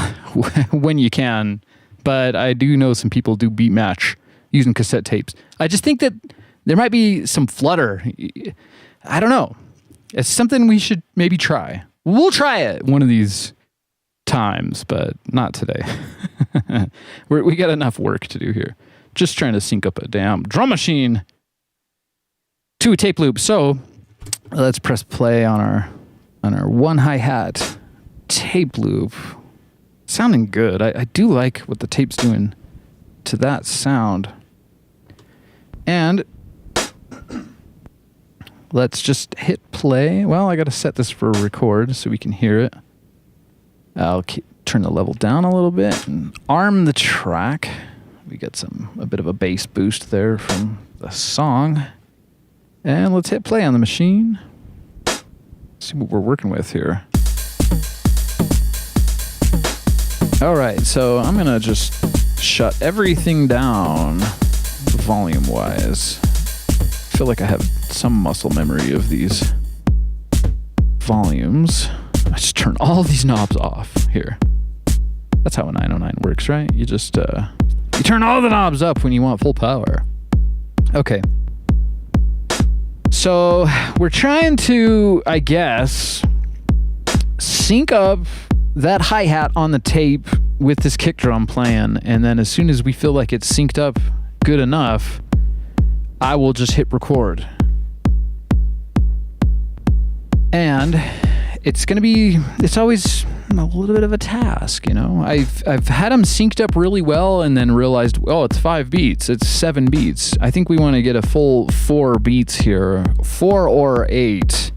when you can. But I do know some people do beat match using cassette tapes. I just think that there might be some flutter. I don't know. It's something we should maybe try. We'll try it one of these times, but not today. We got enough work to do here. Just trying to sync up a damn drum machine to a tape loop. So let's press play on our one hi-hat tape loop. Sounding good. I do like what the tape's doing to that sound. And let's just hit play. Well, I got to set this for record so we can hear it. I'll turn the level down a little bit and arm the track. We got a bit of a bass boost there from the song. And let's hit play on the machine. See what we're working with here. All right, so I'm going to just shut everything down volume-wise. I feel like I have some muscle memory of these volumes. I just turn all these knobs off here. That's how a 909 works, right? You just you turn all the knobs up when you want full power. Okay. So we're trying to, I guess, sync up that hi-hat on the tape with this kick drum playing, and then as soon as we feel like it's synced up good enough, I will just hit record. And it's always a little bit of a task, you know. I've had them synced up really well and then realized, oh, it's 5 beats, it's 7 beats. I think we want to get a full 4 beats here, 4 or 8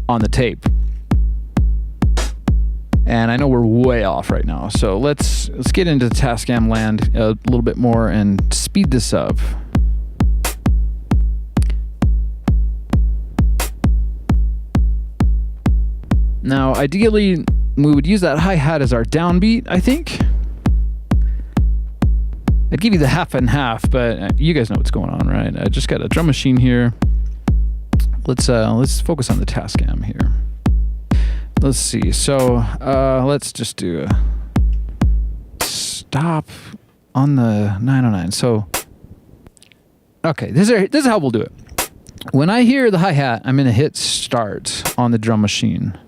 on the tape. And I know we're way off right now, so let's get into Tascam land a little bit more and speed this up. Now, ideally, we would use that hi-hat as our downbeat, I think. I'd give you the half and half, but you guys know what's going on, right? I just got a drum machine here. Let's focus on the Tascam here. Let's see. So let's just do a stop on the 909. So, okay, this is how we'll do it. When I hear the hi-hat, I'm going to hit start on the drum machine.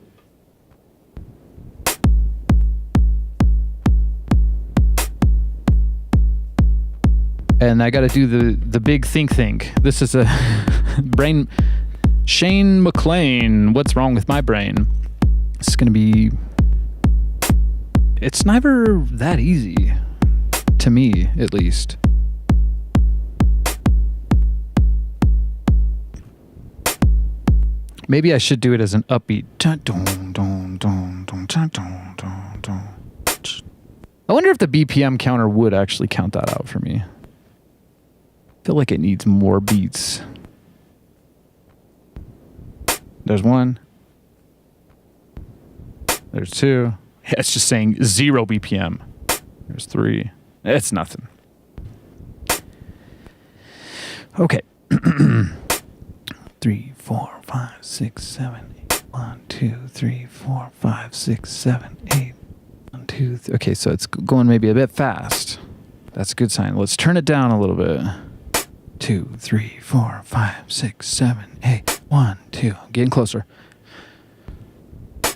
And I got to do the big think. This is a brain... Shane McLean, what's wrong with my brain? It's going to be... It's never that easy. To me, at least. Maybe I should do it as an upbeat. I wonder if the BPM counter would actually count that out for me. I feel like it needs more beats. There's one. There's two. Yeah, it's just saying 0 BPM. There's 3. It's nothing. Okay. 3, 4, 5, 6, 7, 8. 1, 2, 3, 4, 5, 6, 7, 8. 1, 2, 3. Okay, so it's going maybe a bit fast. That's a good sign. Let's turn it down a little bit. 2, 3, 4, 5, 6, 7, 8. 1, 2. Getting closer.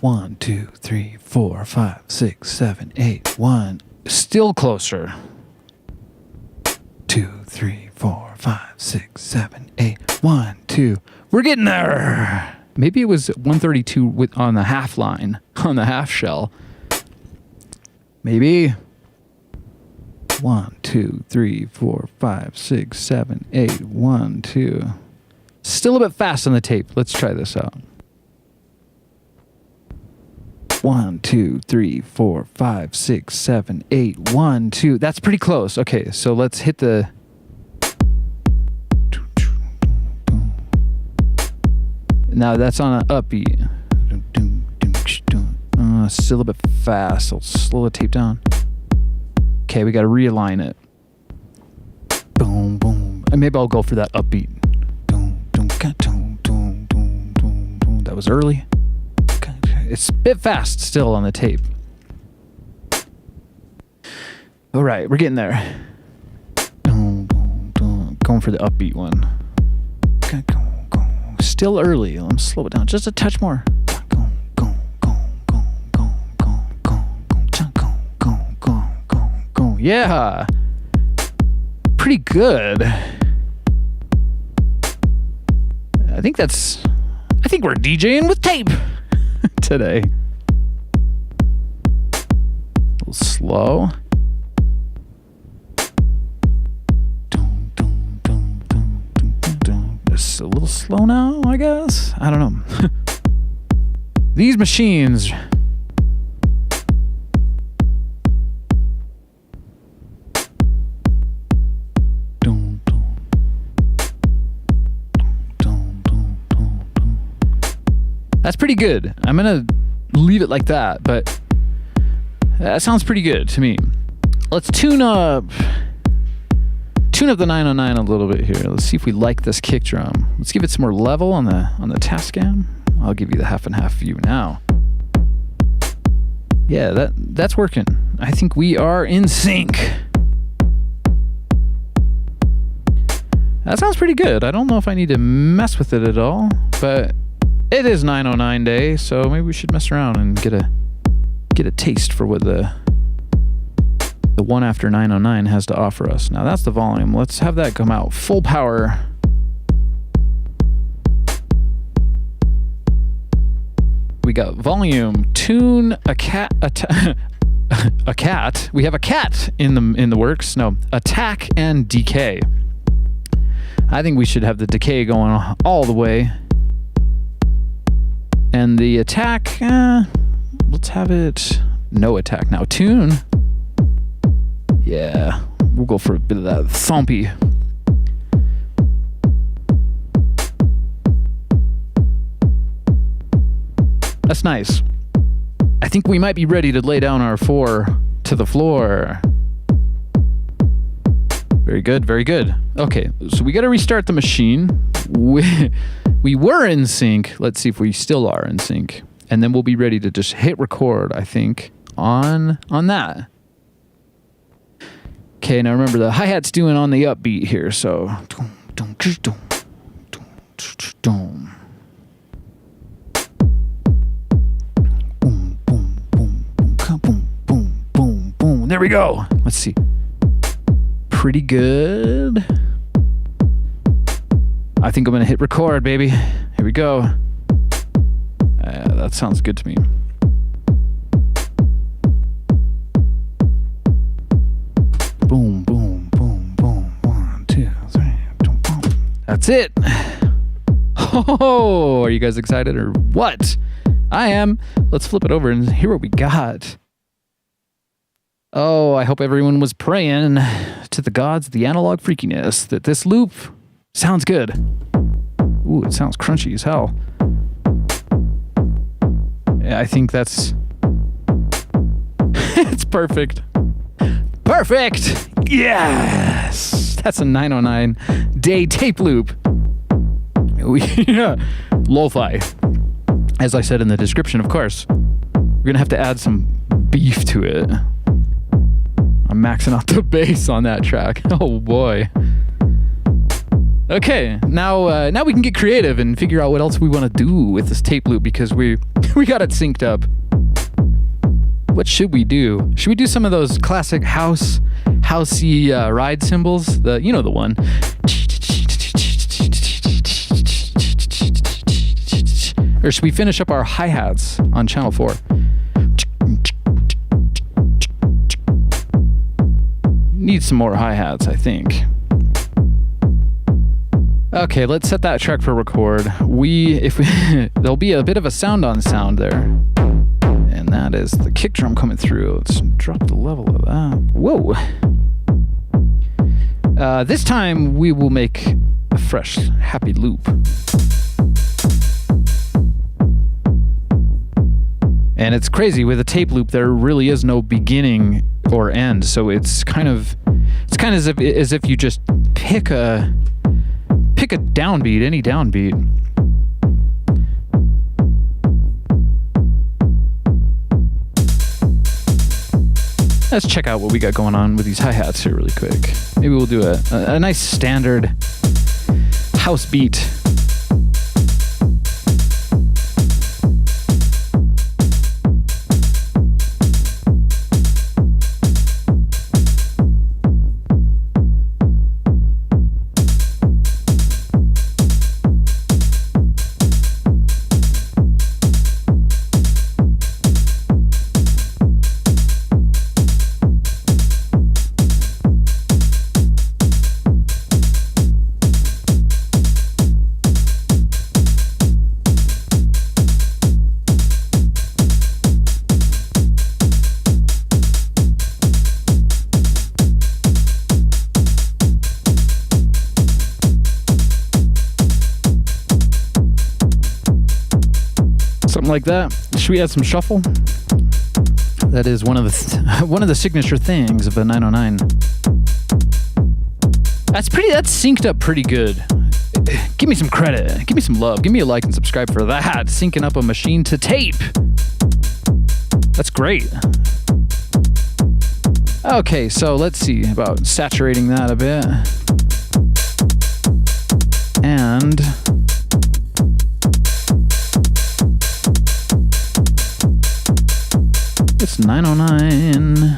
1, 2, 3, 4, 5, 6, 7, 8. 1. Still closer. 2, 3, 4, 5, 6, 7, 8. 1, 2. We're getting there. Maybe it was 132 on the half line, on the half shell. Maybe. 1, 2, 3, 4, 5, 6, 7, 8. 1, 2. Still a bit fast on the tape. Let's try this out. 1, 2, 3, 4, 5, 6, 7, 8. 1, 2. That's pretty close. Okay, so let's hit the... Now that's on an upbeat. Still a bit fast. I'll slow the tape down. Okay, we got to realign it. Boom, boom. And maybe I'll go for that upbeat. That was early. It's a bit fast still on the tape. All right, we're getting there. Going for the upbeat one. Still early. Let me slow it down just a touch more. Yeah. Pretty good. I think we're DJing with tape today. A little slow. It's a little slow now, I guess. I don't know. These machines. That's pretty good. I'm going to leave it like that, but that sounds pretty good to me. Let's tune up the 909 a little bit here. Let's see if we like this kick drum. Let's give it some more level on the Tascam. I'll give you the half and half view now. Yeah, that's working. I think we are in sync. That sounds pretty good. I don't know if I need to mess with it at all, but it is 909 day, so maybe we should mess around and get a taste for what the one after 909 has to offer us. Now that's the volume. Let's have that come out full power. We got volume, tune, a cat. We have a cat in the works. No, attack and decay. I think we should have the decay going all the way. And the attack, let's have it no attack. Now tune. Yeah, we'll go for a bit of that thumpy. That's nice. I think we might be ready to lay down our 4 to the floor. Very good, very good. Okay, so we got to restart the machine. We were in sync. Let's see if we still are in sync. And then we'll be ready to just hit record, I think, on that. Okay, now remember the hi-hat's doing on the upbeat here, so Boom. Boom, boom, boom, boom, boom, boom, boom, boom. There we go. Let's see. Pretty good. I think I'm gonna hit record, baby. Here we go. That sounds good to me. Boom, boom, boom, boom. 1, 2, 3, boom, boom. That's it. Oh, are you guys excited or what? I am. Let's flip it over and hear what we got. Oh, I hope everyone was praying to the gods of the analog freakiness that this loop sounds good. Ooh, it sounds crunchy as hell. Yeah, I think that's... it's perfect. Perfect! Yes! That's a 909-day tape loop. Lo-fi. As I said in the description, of course. We're gonna have to add some beef to it. I'm maxing out the bass on that track. Oh boy. Okay, now we can get creative and figure out what else we want to do with this tape loop because we got it synced up. What should we do? Should we do some of those classic housey ride cymbals? The one. Or should we finish up our hi-hats on channel 4? Need some more hi-hats, I think. Okay, let's set that track for record. There'll be a bit of a sound on sound there. And that is the kick drum coming through. Let's drop the level of that. Whoa. This time we will make a fresh, happy loop. And it's crazy, with a tape loop there really is no beginning or end, so it's kind of as if you just pick a downbeat, any downbeat. Let's check out what we got going on with these hi-hats here really quick. Maybe we'll do a nice standard house beat. Like that. Should we add some shuffle? That is one of the signature things of a 909. That's synced up pretty good. Give me some credit. Give me some love. Give me a like and subscribe for that. Syncing up a machine to tape. That's great. Okay, so let's see about saturating that a bit. And it's 909.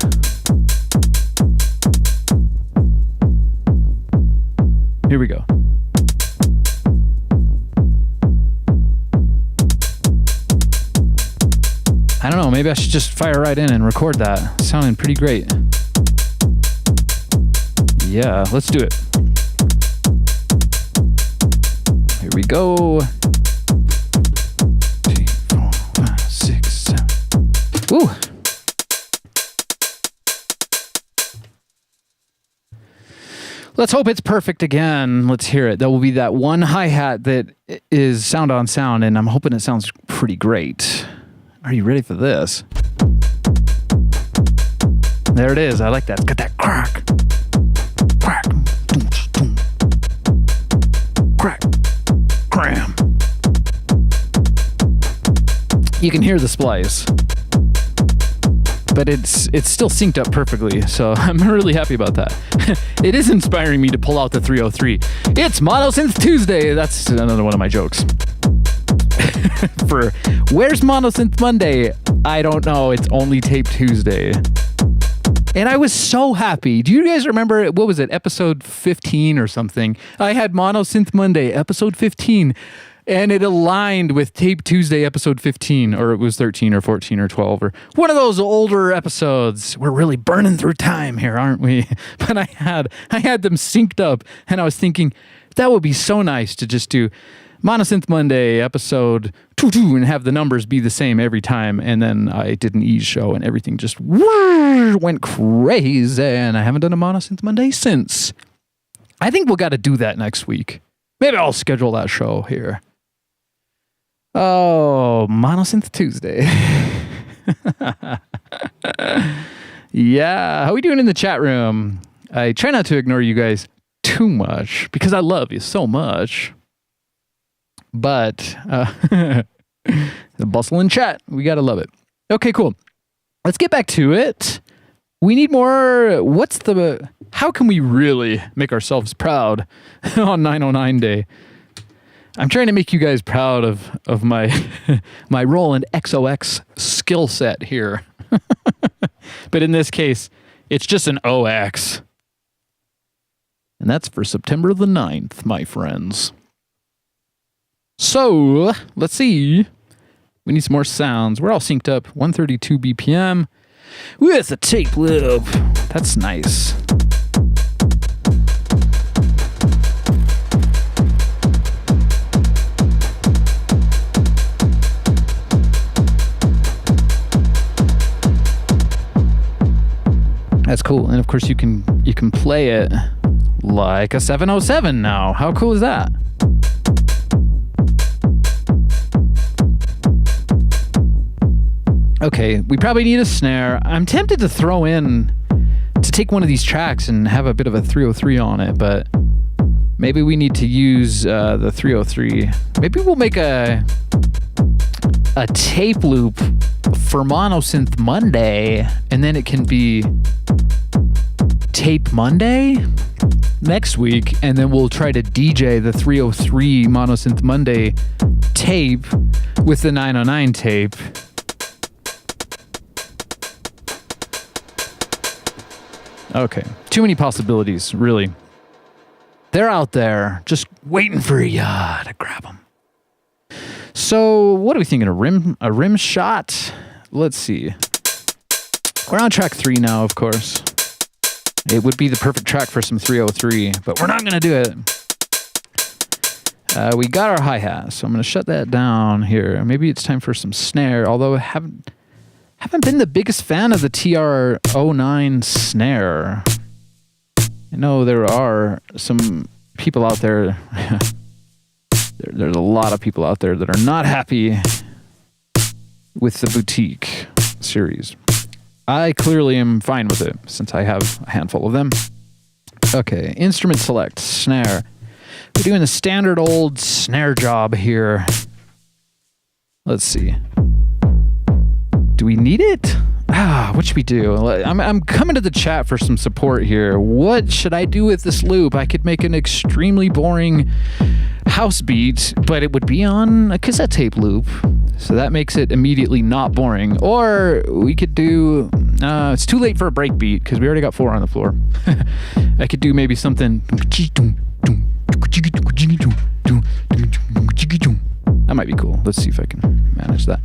Here we go. I don't know, maybe I should just fire right in and record that. Sounding pretty great. Yeah, let's do it. Here we go. 3, 4, 5, 6, 7. Woo! Let's hope it's perfect again. Let's hear it. There will be that one hi-hat that is sound on sound, and I'm hoping it sounds pretty great. Are you ready for this? There it is. I like that. It's got that crack. Crack. Boom, boom. Crack. Cram. You can hear the splice. but it's still synced up perfectly, so I'm really happy about that. It is inspiring me to pull out the 303. It's Monosynth Tuesday. That's another one of my jokes. For where's Monosynth Monday? I don't know. It's only Tape Tuesday. And I was so happy. Do you guys remember, what was it, episode 15 or something? I had Monosynth Monday, episode 15, and it aligned with Tape Tuesday, episode 15, or it was 13 or 14 or 12, or one of those older episodes. We're really burning through time here, aren't we? But I had them synced up, and I was thinking, that would be so nice to just do Monosynth Monday, episode 22, and have the numbers be the same every time. And then I did an Ease show, and everything just went crazy, and I haven't done a Monosynth Monday since. I think we'll got to do that next week. Maybe I'll schedule that show here. Oh, Monosynth Tuesday. Yeah, how we doing in the chat room? I try not to ignore you guys too much because I love you so much. But the bustle in chat, we gotta love it. Okay, cool. Let's get back to it. We need more. How can we really make ourselves proud on 909 Day? I'm trying to make you guys proud of my my Roland XOX skill set here. But in this case, it's just an OX. And that's for September the 9th, my friends. So, let's see. We need some more sounds. We're all synced up. 132 BPM with a tape loop. That's nice. That's cool. And of course you can play it like a 707 now. How cool is that? Okay, we probably need a snare. I'm tempted to take one of these tracks and have a bit of a 303 on it, but maybe we need to use the 303. Maybe we'll make a tape loop for Monosynth Monday, and then it can be Tape Monday next week, and then we'll try to DJ the 303 Monosynth Monday tape with the 909 tape. Okay, too many possibilities, really. They're out there, just waiting for ya to grab them. So, what are we thinking? A rim shot? Let's see. We're on track 3 now, of course. It would be the perfect track for some 303, but we're not going to do it. We got our hi-hat, so I'm going to shut that down here. Maybe it's time for some snare, although I haven't been the biggest fan of the TR-09 snare. I know there are some people out there. There's a lot of people out there that are not happy with the boutique series. I clearly am fine with it since I have a handful of them. Okay, instrument select, snare. We're doing the standard old snare job here. Let's see. Do we need it? What should we do? I'm coming to the chat for some support here. What should I do with this loop? I could make an extremely boring house beat, but it would be on a cassette tape loop. So that makes it immediately not boring. Or we could do... it's too late for a break beat because we already got 4 on the floor. I could do maybe something... That might be cool. Let's see if I can manage that.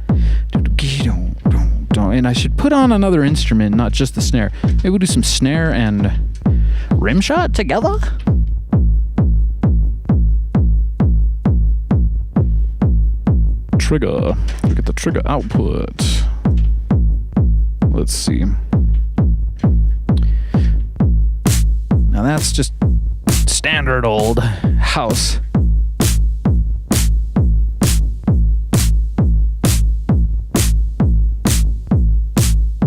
And I should put on another instrument, not just the snare. Maybe we'll do some snare and rim shot together? Trigger. Look at the trigger output. Let's see. Now that's just standard old house.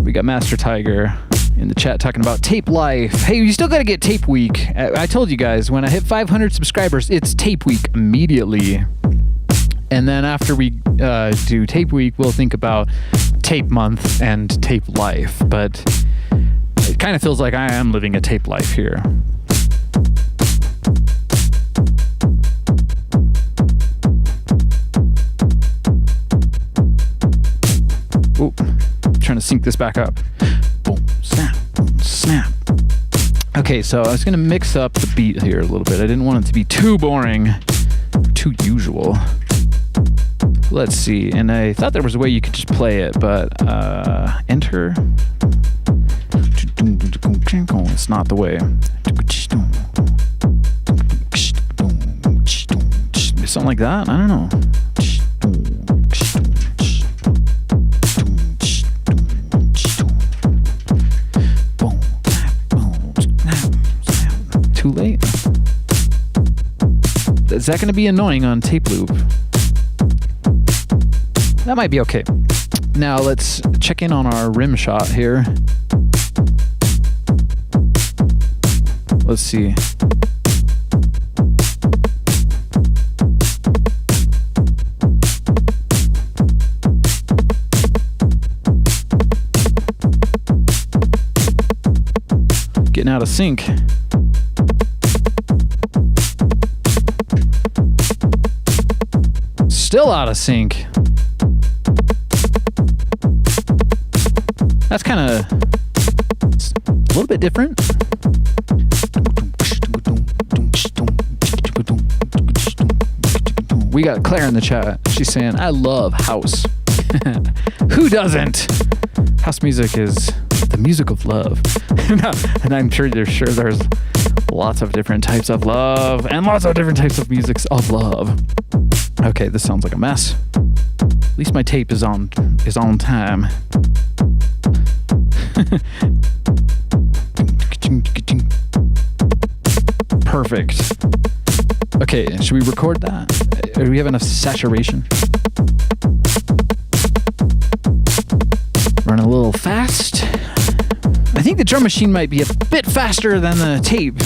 We got Master Tiger in the chat talking about tape life. Hey, you still got to get tape week. I told you guys, when I hit 500 subscribers, it's tape week immediately. And then after we do tape week, we'll think about tape month and tape life, but it kind of feels like I am living a tape life here. Ooh, trying to sync this back up. Boom, snap, boom, snap. Okay, so I was gonna mix up the beat here a little bit. I didn't want it to be too boring, too usual. Let's see, and I thought there was a way you could just play it, but enter. It's not the way. Something like that? I don't know. Too late? Is that going to be annoying on tape loop? That might be okay. Now let's check in on our rim shot here. Let's see. Getting out of sync. Still out of sync. That's kind of a little bit different. We got Claire in the chat. She's saying, I love house. Who doesn't? House music is the music of love. And I'm sure there's lots of different types of love and lots of different types of musics of love. Okay, this sounds like a mess. At least my tape is on time. Perfect. Okay, should we record that? Do we have enough saturation? Run a little fast. I think the drum machine might be a bit faster than the tape.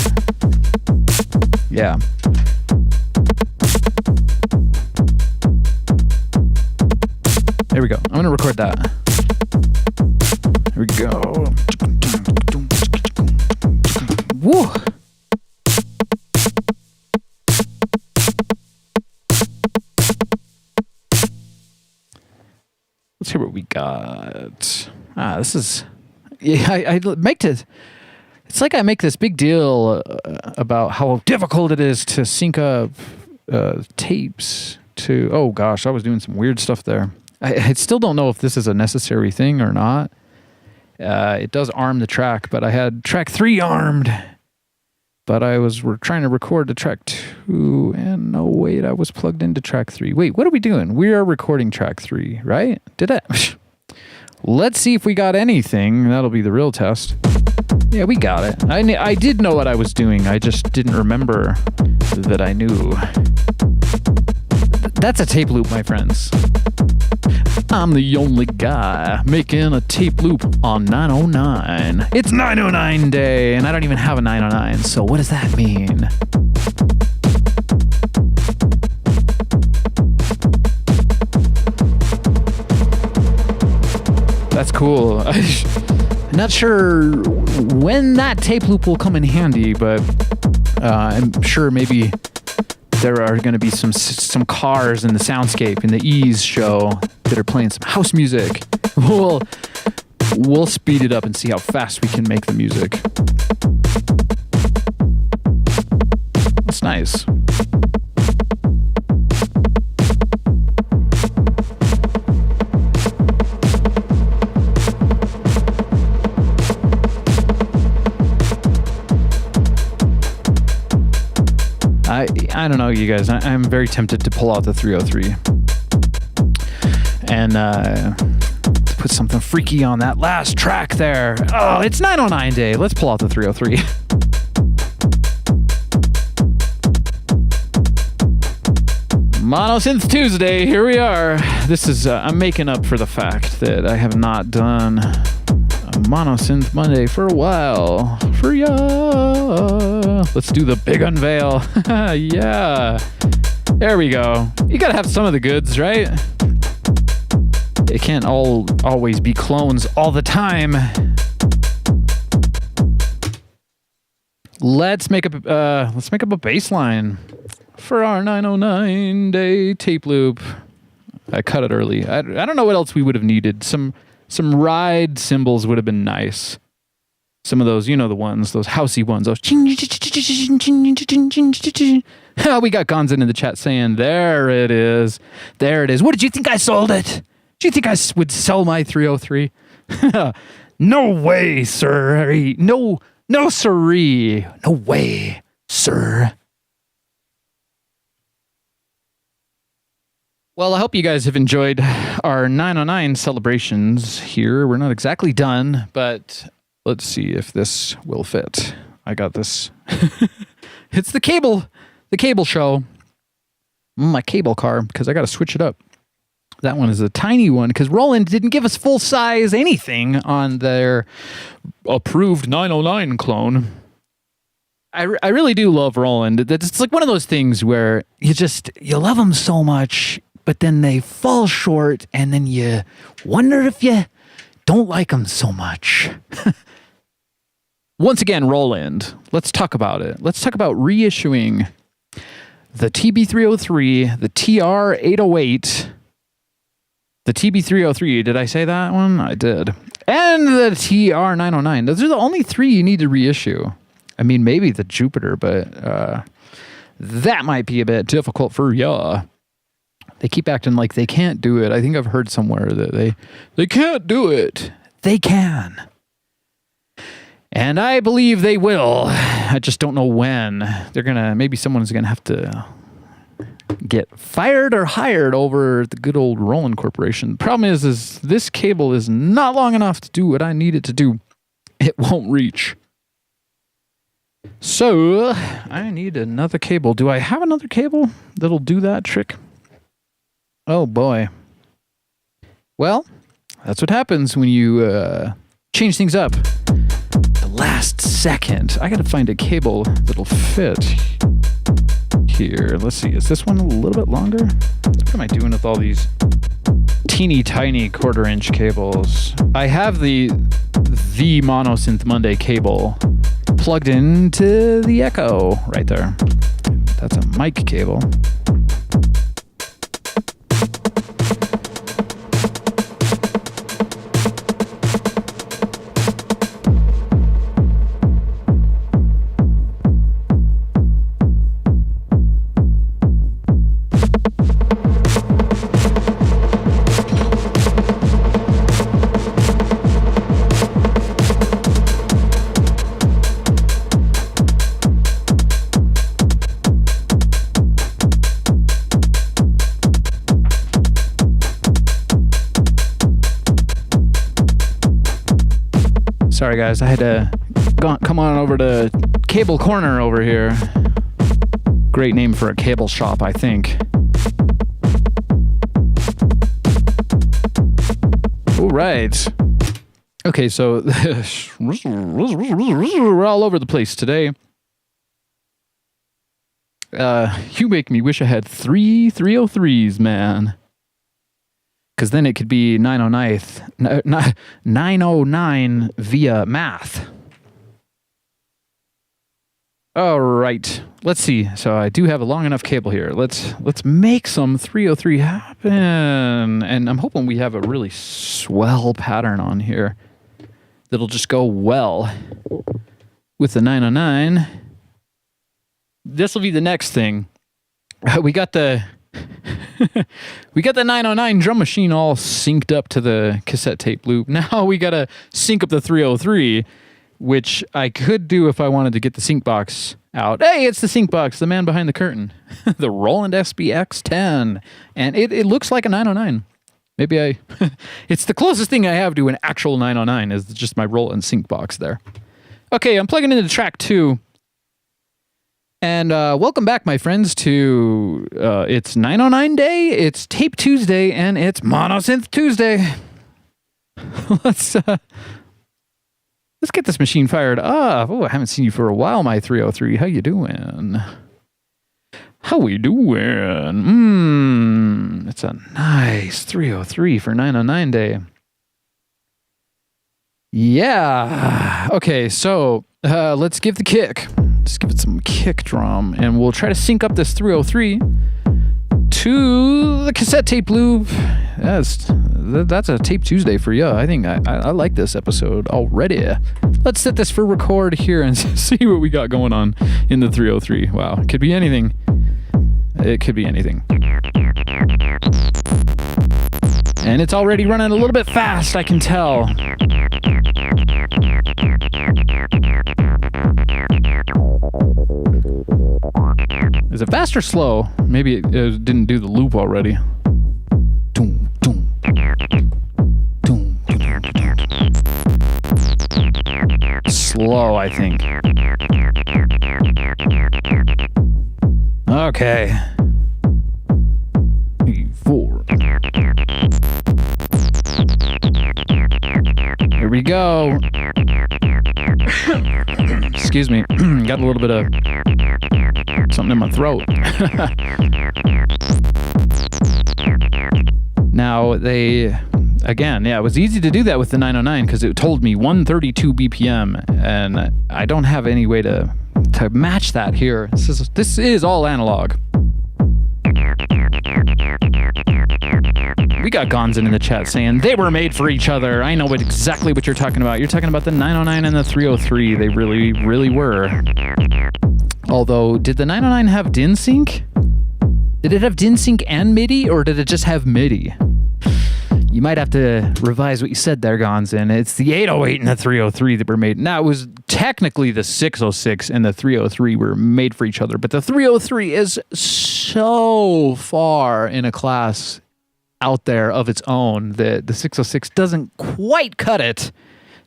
Yeah. There we go. I'm gonna record that. Here we go. Woo! Let's hear what we got. This is... Yeah, I make it... It's like I make this big deal about how difficult it is to sync up tapes to... Oh gosh, I was doing some weird stuff there. I still don't know if this is a necessary thing or not. It does arm the track, but I had track 3 armed. But we're trying to record to track 2, and no, wait, I was plugged into track 3. Wait, what are we doing? We are recording track 3, right? Let's see if we got anything. That'll be the real test. Yeah, we got it. I did know what I was doing. I just didn't remember that I knew. That's a tape loop, my friends. I'm the only guy making a tape loop on 909. It's 909 day, and I don't even have a 909, so what does that mean? That's cool. I'm not sure when that tape loop will come in handy, but I'm sure maybe there are going to be some cars in the Soundscape in the Ease show that are playing some house music. We'll speed it up and see how fast we can make the music. That's nice. I don't know, you guys. I'm very tempted to pull out the 303 and put something freaky on that last track there. Oh, it's 909 day. Let's pull out the 303. Monosynth Tuesday. Here we are. This is I'm making up for the fact that I have not done a Monosynth Monday for a while. For ya. Let's do the big unveil. Yeah. There we go. You gotta have some of the goods, right? It can't always be clones all the time. Let's make up a bass line for our 909-day tape loop. I cut it early. I don't know what else we would have needed. Some ride cymbals would have been nice. Some of those, you know, the ones, those housey ones. Those. We got Gonzin in the chat saying, "There it is, there it is." What did you think I sold it? Do you think I would sell my 303? No way, sir. No, sirree. No way, sir. Well, I hope you guys have enjoyed our 909 celebrations here. We're not exactly done, but let's see if this will fit. I got this. It's the cable show. My cable car, because I got to switch it up. That one is a tiny one because Roland didn't give us full size anything on their approved 909 clone. I really do love Roland. It's like one of those things where you love them so much, but then they fall short, and then you wonder if you don't like them so much. Once again, Roland, let's talk about it. Let's talk about reissuing the TB303, the TR808, the TB303, did I say that one? I did. And the TR909. Those are the only three you need to reissue. I mean, maybe the Jupiter, but that might be a bit difficult for ya. They keep acting like they can't do it. I think I've heard somewhere that they can't do it. They can. And I believe they will. I just don't know when. Maybe someone's gonna have to get fired or hired over the good old Roland Corporation. The problem is this cable is not long enough to do what I need it to do. It won't reach. So I need another cable. Do I have another cable that'll do that trick? Oh boy. Well, that's what happens when you change things up. The last second. I gotta find a cable that'll fit here. Let's see. Is this one a little bit longer? What am I doing with all these teeny tiny 1/4-inch cables? I have the Monosynth Monday cable plugged into the Echo right there. That's a mic cable. Sorry guys, I had to come on over to Cable Corner over here. Great name for a cable shop, I think. All right. Okay, so we're all over the place today. You make me wish I had 3 303s, man. Because then it could be 909 via math. All right. Let's see. So I do have a long enough cable here. Let's make some 303 happen. And I'm hoping we have a really swell pattern on here that'll just go well with the 909. This will be the next thing. We got the 909 drum machine all synced up to the cassette tape loop. Now we gotta sync up the 303, which I could do if I wanted to get the sync box out. Hey, it's the sync box, the man behind the curtain. The Roland SBX10. And it looks like a 909. Maybe it's the closest thing I have to an actual 909 is just my Roland sync box there. Okay, I'm plugging into track 2. And welcome back, my friends, to it's 909 Day, it's Tape Tuesday, and it's Monosynth Tuesday. Let's get this machine fired up. Oh, I haven't seen you for a while, my 303. How you doing? How we doing? It's a nice 303 for 909 day. Yeah. Okay, so let's give the kick. Let's give it some kick drum, and we'll try to sync up this 303 to the cassette tape loop. That's a Tape Tuesday for you. I think I like this episode already. Let's set this for record here and see what we got going on in the 303. Wow, it could be anything. It could be anything. And it's already running a little bit fast, I can tell. Is it fast or slow? Maybe it didn't do the loop already. Doom, doom. Doom, doom, doom. Slow, I think. Okay. 4. Here we go. Excuse me. Got a little bit of something in my throat. Now, it was easy to do that with the 909 because it told me 132 BPM, and I don't have any way to match that here. This is all analog. We got Gonzin in the chat saying they were made for each other. I know exactly what you're talking about. You're talking about the 909 and the 303. They really, really were. Although, did the 909 have DIN sync? Did it have DIN sync and MIDI, or did it just have MIDI? You might have to revise what you said there, Gonzin. It's the 808 and the 303 that were made. Now, it was technically the 606 and the 303 were made for each other, but the 303 is so far in a class out there of its own that the 606 doesn't quite cut it.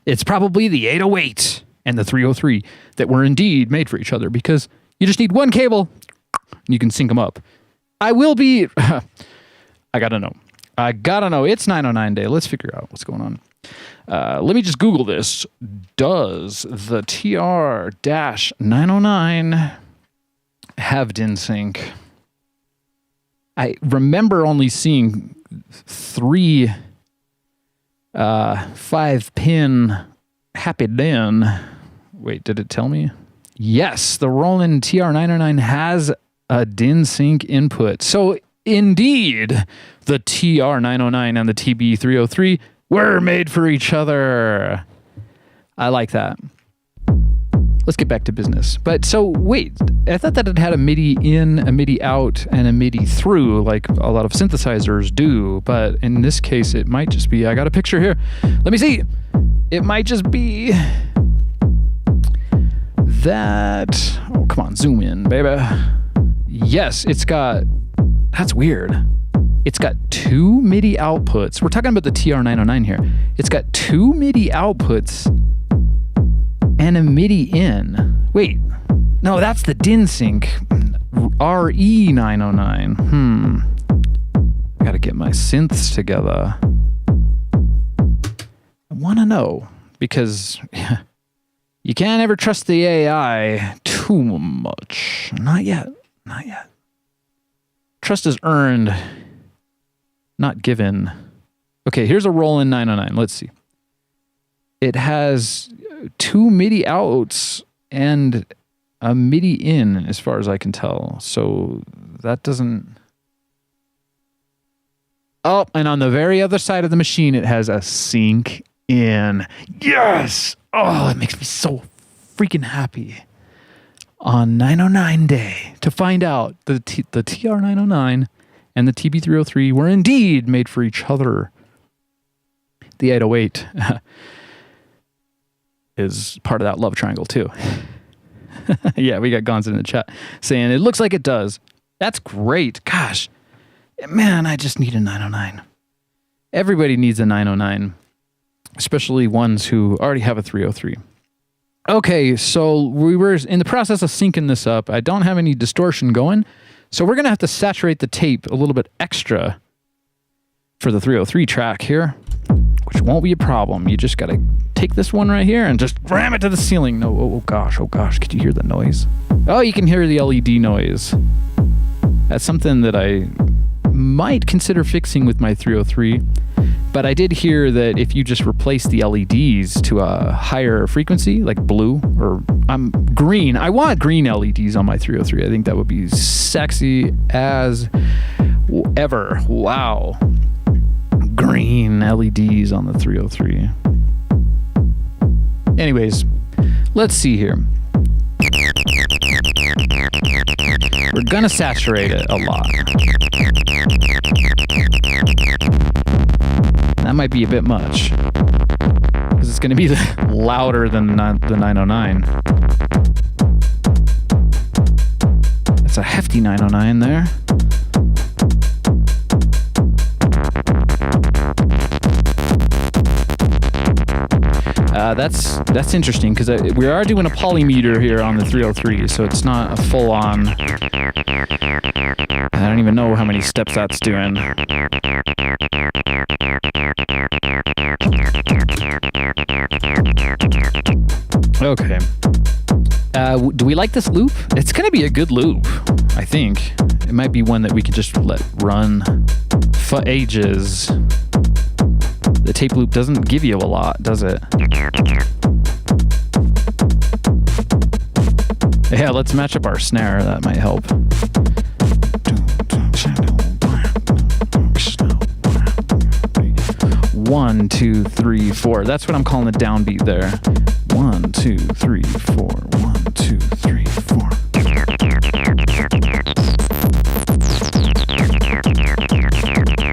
It's probably the 808 and the 303 that were indeed made for each other, because you just need one cable and you can sync them up. I will be... I gotta know. It's 909 day. Let's figure out what's going on. Let me just Google this. Does the TR-909 have DIN sync? I remember only seeing 3 5-pin happy DIN. Wait, did it tell me? Yes, the Roland TR-909 has a DIN sync input. So indeed, the TR-909 and the TB-303 were made for each other. I like that. Let's get back to business. But so wait, I thought that it had a MIDI in, a MIDI out, and a MIDI through, like a lot of synthesizers do. But in this case, it might just be, I got a picture here. Let me see. It might just be that. Oh, come on, zoom in, baby. Yes, it's got, that's weird. It's got 2 MIDI outputs. We're talking about the TR-909 here. It's got 2 MIDI outputs and a MIDI in. Wait, no, that's the DIN sync. RE909. I gotta get my synths together. I wanna know, because you can't ever trust the AI too much. Not yet. Not yet. Trust is earned, not given. Okay, here's a Roland 909. Let's see. It has 2 MIDI outs and a MIDI in, as far as I can tell. So that doesn't... Oh, and on the very other side of the machine, it has a sync in. Yes! Oh, it makes me so freaking happy on 909 day to find out that the TR-909 and the TB-303 were indeed made for each other. The 808 is part of that love triangle too. Yeah, we got Gonz in the chat saying it looks like it does. That's great. Gosh, man, I just need a 909. Everybody needs a 909, especially ones who already have a 303. Okay, so we were in the process of syncing this up. I don't have any distortion going, so we're going to have to saturate the tape a little bit extra for the 303 track here, which won't be a problem. You just got to take this one right here and just ram it to the ceiling. No, oh gosh, could you hear the noise? Oh, you can hear the LED noise. That's something that I might consider fixing with my 303. But I did hear that if you just replace the LEDs to a higher frequency, like blue or green, I want green LEDs on my 303. I think that would be sexy as ever. Wow. Green LEDs on the 303. Anyways, let's see here. We're gonna saturate it a lot. That might be a bit much, because it's gonna be louder than the 909. That's a hefty 909 there. That's interesting, because we are doing a polymeter here on the 303, so it's not a full-on. I don't even know how many steps that's doing. Okay. Do we like this loop? It's gonna be a good loop, I think. It might be one that we could just let run for ages. The tape loop doesn't give you a lot, does it? Yeah, let's match up our snare. That might help. 1, 2, 3, 4. That's what I'm calling the downbeat there. 1, 2, 3, 4. 1, 2, 3, 4.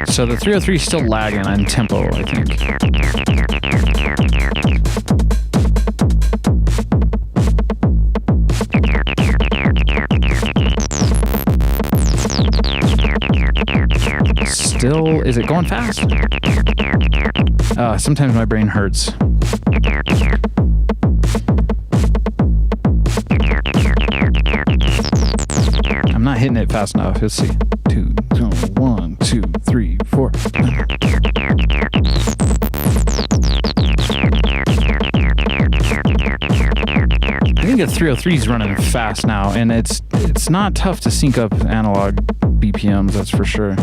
So the 303 is still lagging on tempo, I think. Still, is it going fast? Sometimes my brain hurts. I'm not hitting it fast enough. Let's see. 2, 1, 2, 3, 4. I think the 303 is running fast now, and it's not tough to sync up analog BPMs, that's for sure.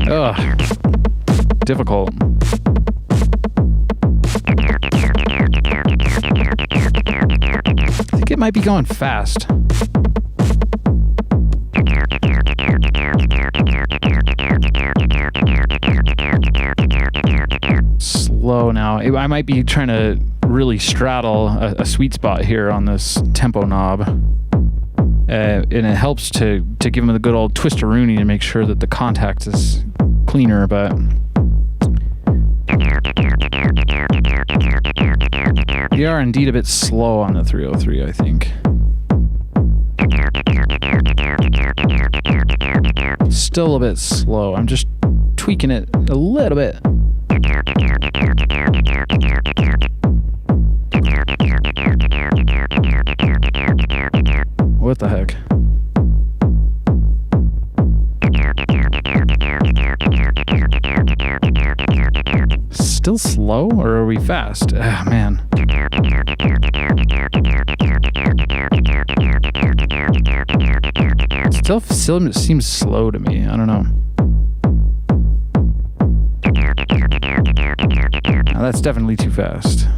Ugh. Difficult. I think it might be going fast. Slow now. I might be trying to really straddle a sweet spot here on this tempo knob. And it helps to give them the good old twist-a-rooney to make sure that the contact is cleaner, but we are indeed a bit slow on the 303, I think. Still a bit slow. I'm just tweaking it a little bit. What the heck? Still slow, or are we fast? Ah, man. Still seems slow to me. I don't know. Oh, that's definitely too fast.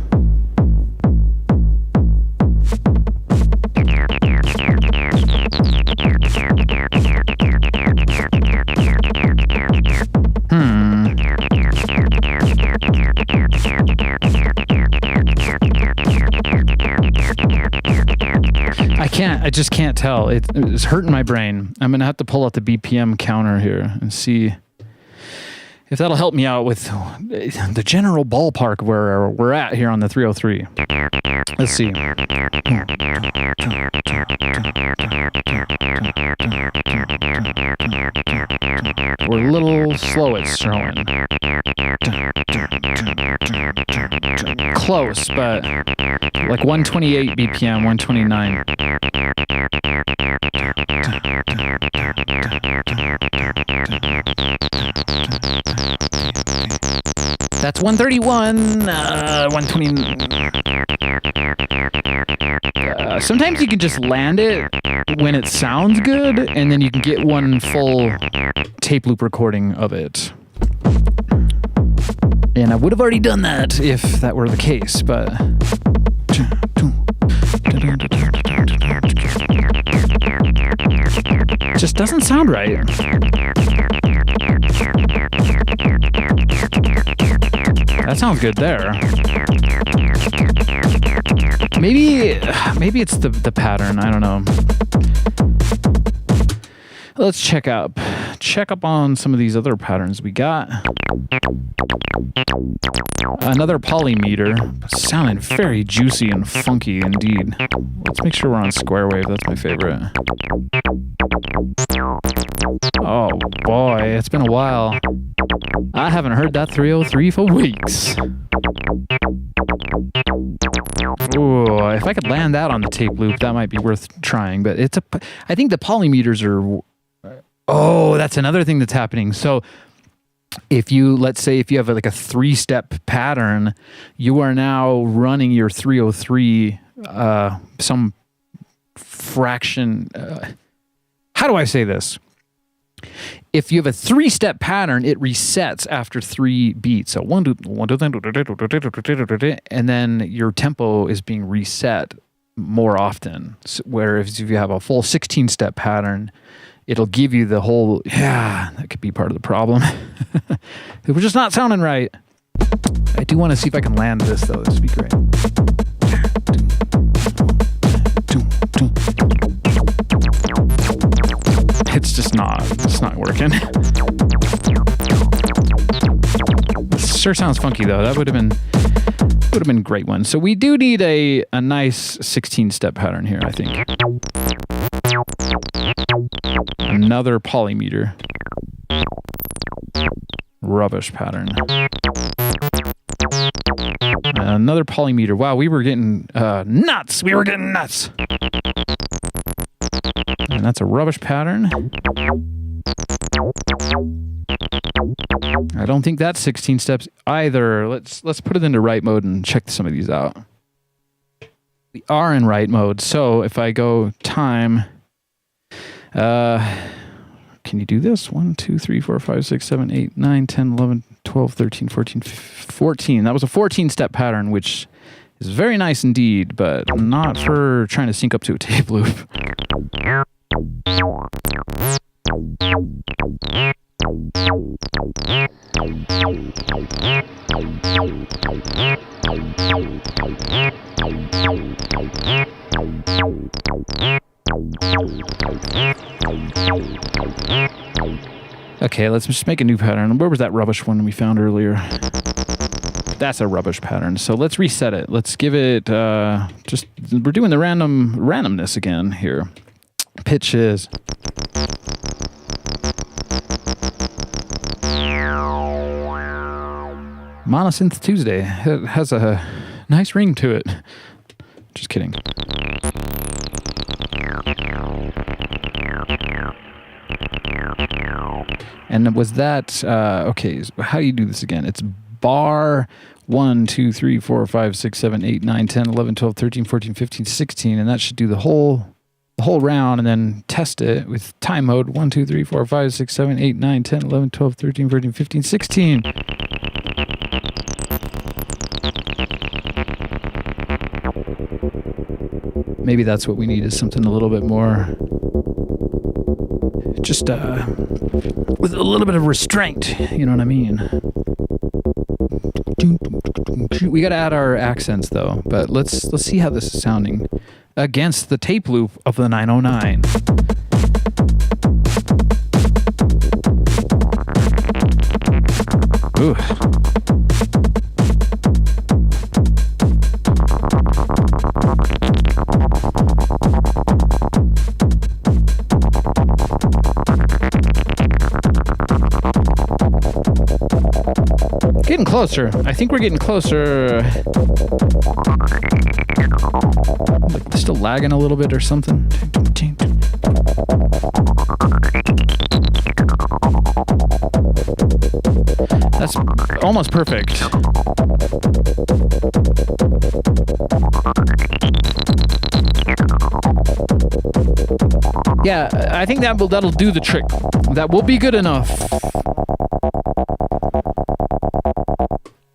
I just can't tell. It's hurting my brain. I'm going to have to pull out the BPM counter here and see if that'll help me out with the general ballpark where we're at here on the 303. Let's see. We're a little slow, it's showing. Close, but like 128 BPM, 129. That's 131, 120. Sometimes you can just land it when it sounds good, and then you can get one full tape loop recording of it. And I would have already done that if that were the case, but... It just doesn't sound right. That sounds good there. Maybe it's the pattern. I don't know. Let's check up on some of these other patterns we got. Another polymeter, sounding very juicy and funky indeed. Let's make sure we're on square wave. That's my favorite. Oh boy, it's been a while. I haven't heard that 303 for weeks. Ooh, if I could land that on the tape loop, that might be worth trying. But I think the polymeters are. Oh, that's another thing that's happening. So let's say if you have like a 3-step pattern, you are now running your 303 some fraction. How do I say this? If you have a 3-step pattern, it resets after 3 beats. So 1, 2, 1, 2, and then your tempo is being reset more often. Whereas if you have a full 16-step pattern, it'll give you the whole, that could be part of the problem. It was just not sounding right. I do want to see if I can land this, though. This would be great. It's not working. This sure sounds funky, though. That would have been a great one. So we do need a nice 16-step pattern here, I think. Another polymeter. Rubbish pattern. Another polymeter. Wow, we were getting nuts. We were getting nuts. And that's a rubbish pattern. I don't think that's 16 steps either. Let's put it into write mode and check some of these out. We are in write mode. So if I go time, can you do this? 1, 2, 3, 4, 5, 6, 7, 8, 9, 10, 11, 12, 13, 14, 14. That was a 14-step pattern, which is very nice indeed, but not for trying to sync up to a tape loop. Okay, let's just make a new pattern. Where was that rubbish one we found earlier? That's a rubbish pattern. So let's reset it. Let's give it, we're doing the randomness again here. Pitches. Monosynth Tuesday. It has a nice ring to it. Just kidding. And was that, okay, how do you do this again? It's bar 1, 2, 3, 4, 5, 6, 7, 8, 9, 10, 11, 12, 13, 14, 15, 16, and that should do the whole round, and then test it with time mode. 1, 2, 3, 4, 5, 6, 7, 8, 9, 10, 11, 12, 13, 14, 15, 16. Maybe that's what we need, is something a little bit more, just with a little bit of restraint, you know what I mean? We got to add our accents though, but let's see how this is sounding against the tape loop of the 909. Ooh. Getting closer. I think we're getting closer. Still lagging a little bit or something. That that's almost perfect. Yeah, I think that'll do the trick. That will be good enough.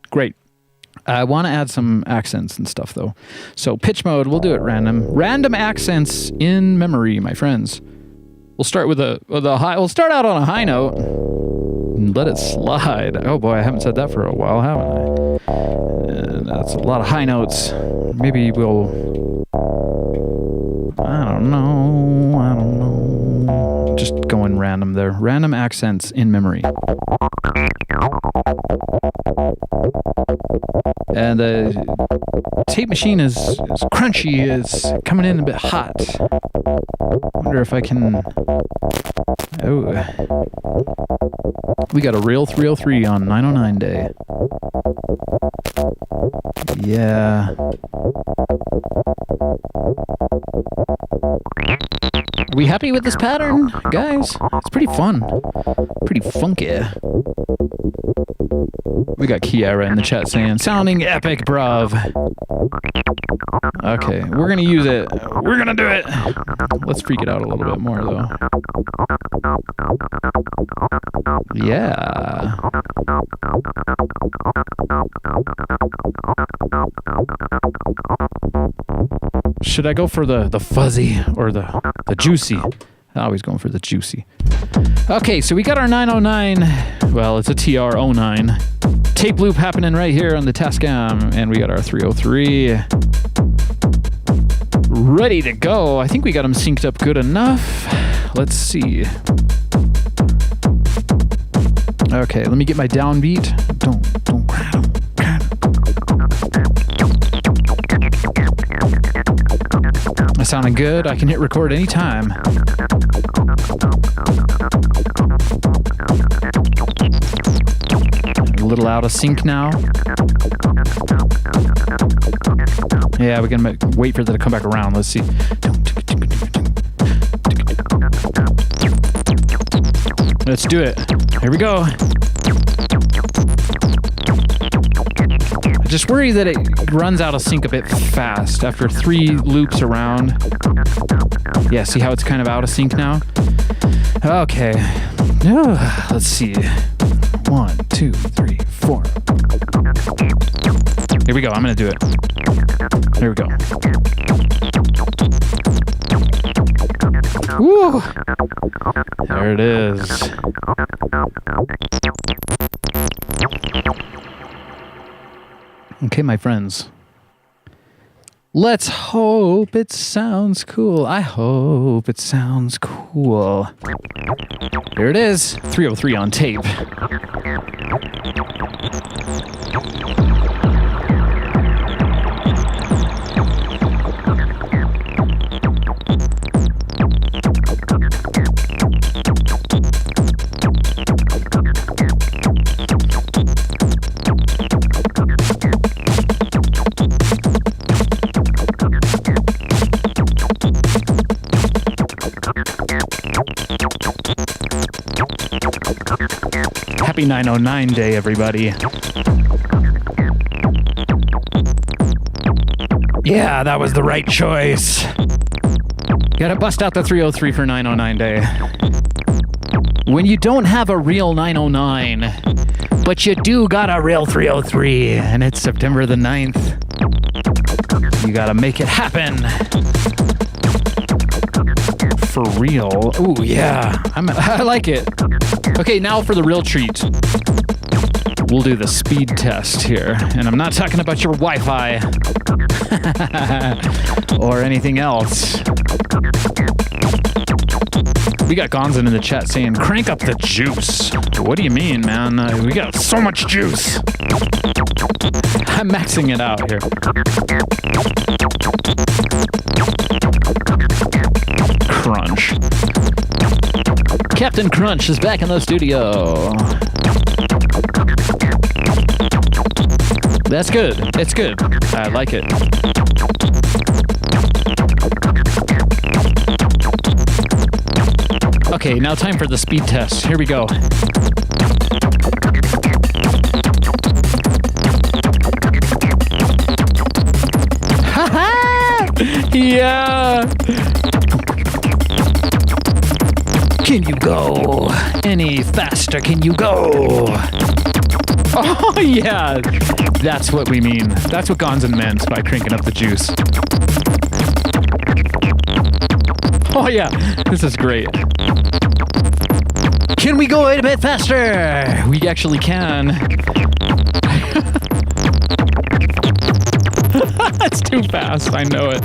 Great. I want to add some accents and stuff though. So pitch mode, we'll do it random. Random accents in memory, my friends. We'll start with a high. We'll start out on a high note and let it slide. Oh boy, I haven't said that for a while, haven't I? And that's a lot of high notes. Maybe we'll. I don't know. Just going random there. Random accents in memory. And the tape machine is crunchy, is coming in a bit hot. Wonder if I can... Oh. We got a real 303 on 909 day. Yeah. Are we happy with this pattern, guys? It's pretty fun. Pretty funky. We got Kiara in the chat saying, sounding epic, bruv. Okay, we're gonna use it. We're gonna do it. Let's freak it out a little bit more, though. Yeah. Should I go for the fuzzy or the juicy? Always going for the juicy. Okay, so we got our 909. Well, it's a TR09. Tape loop happening right here on the Tascam. And we got our 303. Ready to go. I think we got them synced up good enough. Let's see. Okay, let me get my downbeat. Don't. That sounding good. I can hit record anytime. A little out of sync now. Yeah, we're gonna wait for that to come back around. Let's see. Let's do it. Here we go. I just worry that it runs out of sync a bit fast after 3 loops around. Yeah, see how it's kind of out of sync now? Okay. Let's see. 1, 2, 3, 4. Here we go. I'm gonna do it. Here we go. Woo! There it is. Okay, my friends. Let's hope it sounds cool. I hope it sounds cool. Here it is. 303 on tape. Happy 909 day, everybody. Yeah, that was the right choice. Gotta bust out the 303 for 909 day. When you don't have a real 909, but you do got a real 303, and it's September the 9th, you gotta make it happen. For real. Ooh, yeah. I like it. Okay, now for the real treat. We'll do the speed test here. And I'm not talking about your Wi-Fi. Or anything else. We got Gonzin in the chat saying, crank up the juice. What do you mean, man? We got so much juice. I'm maxing it out here. Crunch. Captain Crunch is back in the studio. That's good. It's good. I like it. Okay, now time for the speed test. Here we go. Yeah. Can you go any faster? Can you go? Oh, yeah. That's what we mean. That's what Gonzin meant by cranking up the juice. Oh, yeah. This is great. Can we go a bit faster? We actually can. That's too fast. I know it.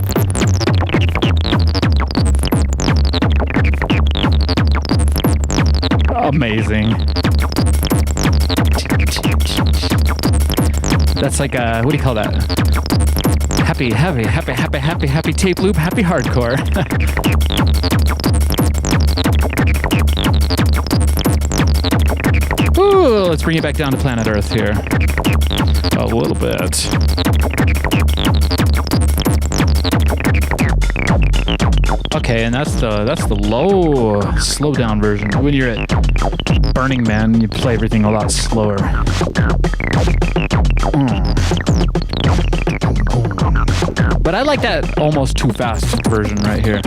Amazing. That's like a, what do you call that? Happy tape loop, happy hardcore. Ooh, let's bring it back down to planet Earth here. A little bit. Okay, and that's the low slow down version. When you're at Burning Man, you play everything a lot slower. But I like that almost too fast version right here.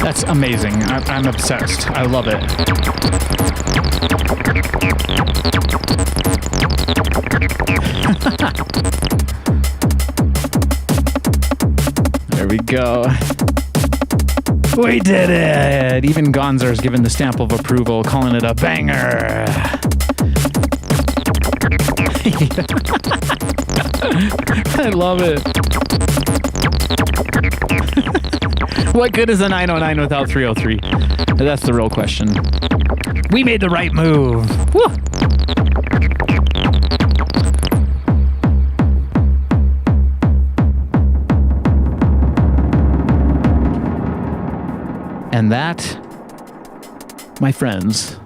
That's amazing. I'm obsessed. I love it. There we go. We did it! Even Gonzar's given the stamp of approval, calling it a banger. I love it. What good is a 909 without 303? That's the real question. We made the right move. Woo! And that, my friends,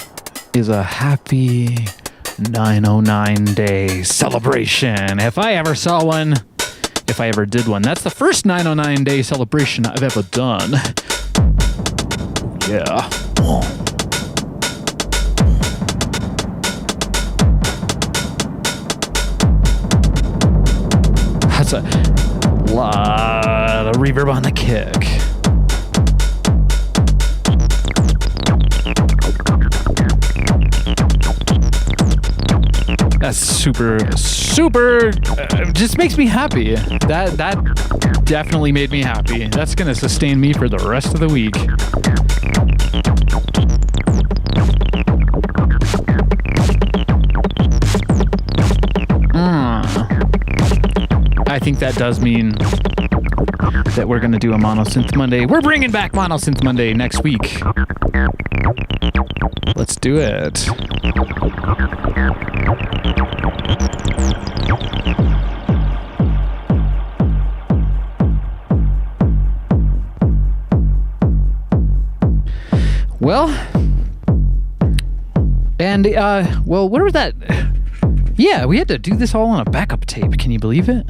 is a happy 909 day celebration. If I ever saw one, if I ever did one. That's the first 909 day celebration I've ever done. Yeah. That's a lot of reverb on the kick. That's super, just makes me happy. That definitely made me happy. That's going to sustain me for the rest of the week. I think that does mean that we're going to do a Monosynth Monday. We're bringing back Monosynth Monday next week. Let's do it. Well, and, well, what was that? Yeah, we had to do this all on a backup tape. Can you believe it?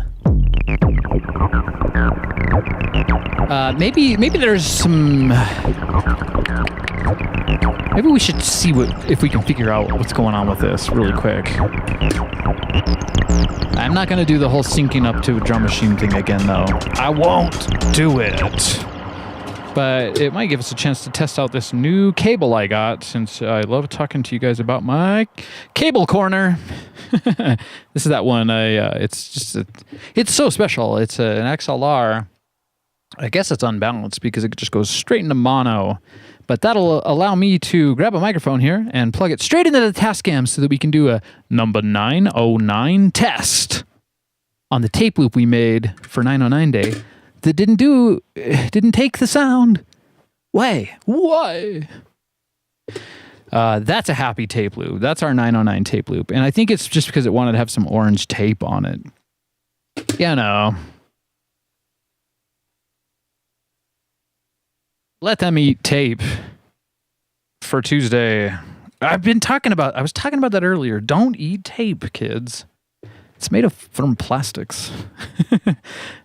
Maybe there's some... Maybe we should see if we can figure out what's going on with this really quick. I'm not going to do the whole syncing up to a drum machine thing again, though. I won't do it. But it might give us a chance to test out this new cable I got, since I love talking to you guys about my cable corner. This is that one. It's so special. It's an XLR. I guess it's unbalanced because it just goes straight into mono. But that'll allow me to grab a microphone here and plug it straight into the Tascam so that we can do a number 909 test on the tape loop we made for 909 Day. That didn't take the sound. Why? That's a happy tape loop. That's our 909 tape loop. And I think it's just because it wanted to have some orange tape on it. You know. Let them eat tape for Tuesday. I was talking about that earlier. Don't eat tape, kids. It's made from plastics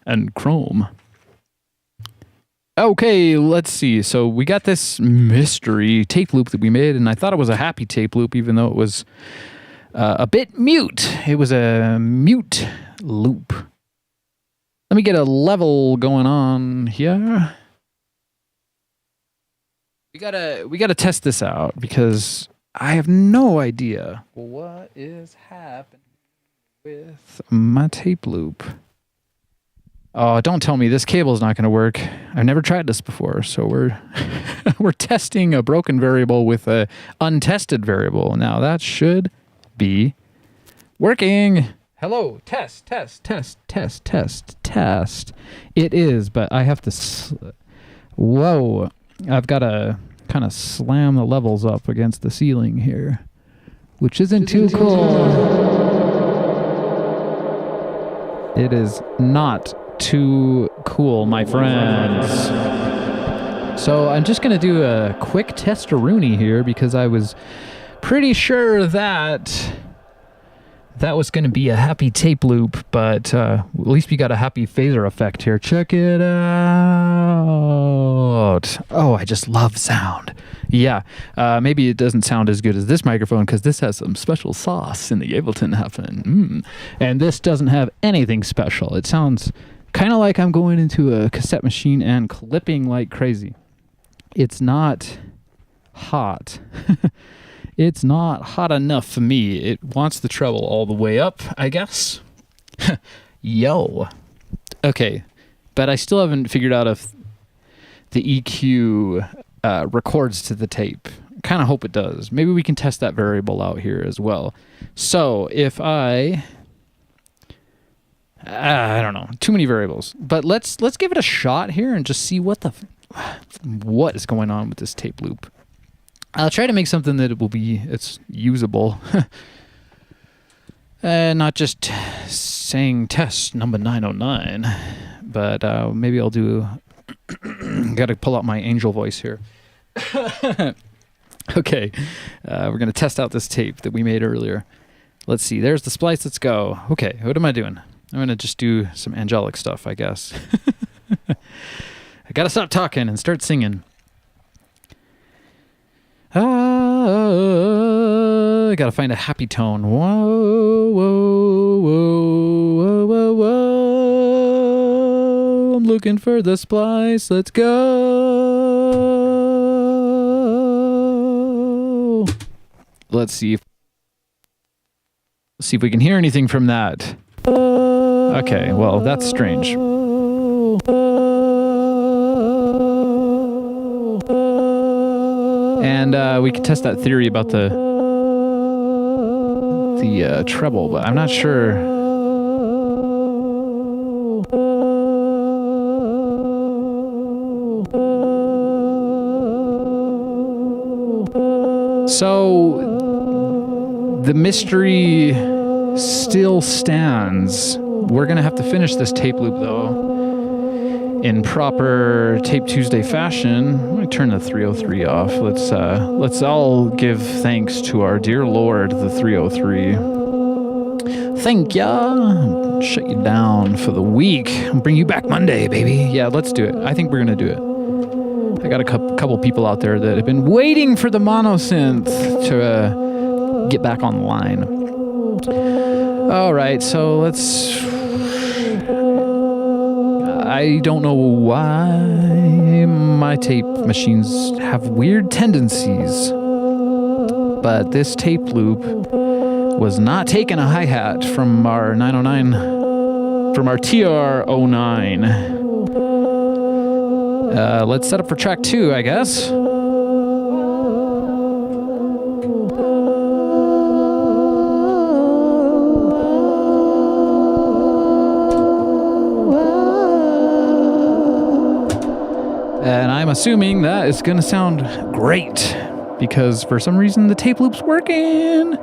and chrome. Okay, let's see. So we got this mystery tape loop that we made, and I thought it was a happy tape loop, even though it was a bit mute. It was a mute loop. Let me get a level going on here. We gotta test this out because I have no idea what is happening with my tape loop. Oh, don't tell me this cable is not going to work. I've never tried this before, so we're testing a broken variable with a untested variable. Now that should be working. Hello, test. It is, but I have to. Whoa, I've got to kind of slam the levels up against the ceiling here, which isn't too cool. It is not too cool, my friends. So I'm just going to do a quick test-a-rooney here because I was pretty sure that was going to be a happy tape loop, but at least we got a happy phaser effect here. Check it out. Oh, I just love sound. Yeah, maybe it doesn't sound as good as this microphone because this has some special sauce in the Ableton happening. And this doesn't have anything special. It sounds kind of like I'm going into a cassette machine and clipping like crazy. It's not hot. It's not hot enough for me. It wants the treble all the way up, I guess. Yo. Okay, but I still haven't figured out if the EQ records to the tape. Kind of hope it does. Maybe we can test that variable out here as well. So if I don't know, too many variables, but let's give it a shot here and just see what is going on with this tape loop. I'll try to make something that it's usable. Not just saying test number 909, but maybe I'll do. Got to pull out my angel voice here. Okay, we're gonna test out this tape that we made earlier. Let's see. There's the splice. Let's go. Okay, what am I doing? I'm gonna just do some angelic stuff, I guess. I gotta stop talking and start singing. I gotta find a happy tone. Whoa, whoa, whoa, whoa, whoa, whoa. I'm looking for the splice. Let's go. Let's see if we can hear anything from that. Okay, well, that's strange. And we could test that theory about the treble, but I'm not sure. So the mystery still stands. We're gonna have to finish this tape loop though in proper Tape Tuesday fashion. I'm gonna turn the 303 off. Let's all give thanks to our dear Lord, the 303. Thank ya. Shut you down for the week. I'll bring you back Monday, baby. Yeah, let's do it. I think we're gonna do it. I got a couple people out there that have been waiting for the monosynth to get back online. All right, so let's. I don't know why my tape machines have weird tendencies, but this tape loop was not taking a hi-hat from our 909, from our TR09. Let's set up for track 2, I guess. And I'm assuming that is going to sound great because for some reason the tape loop's working.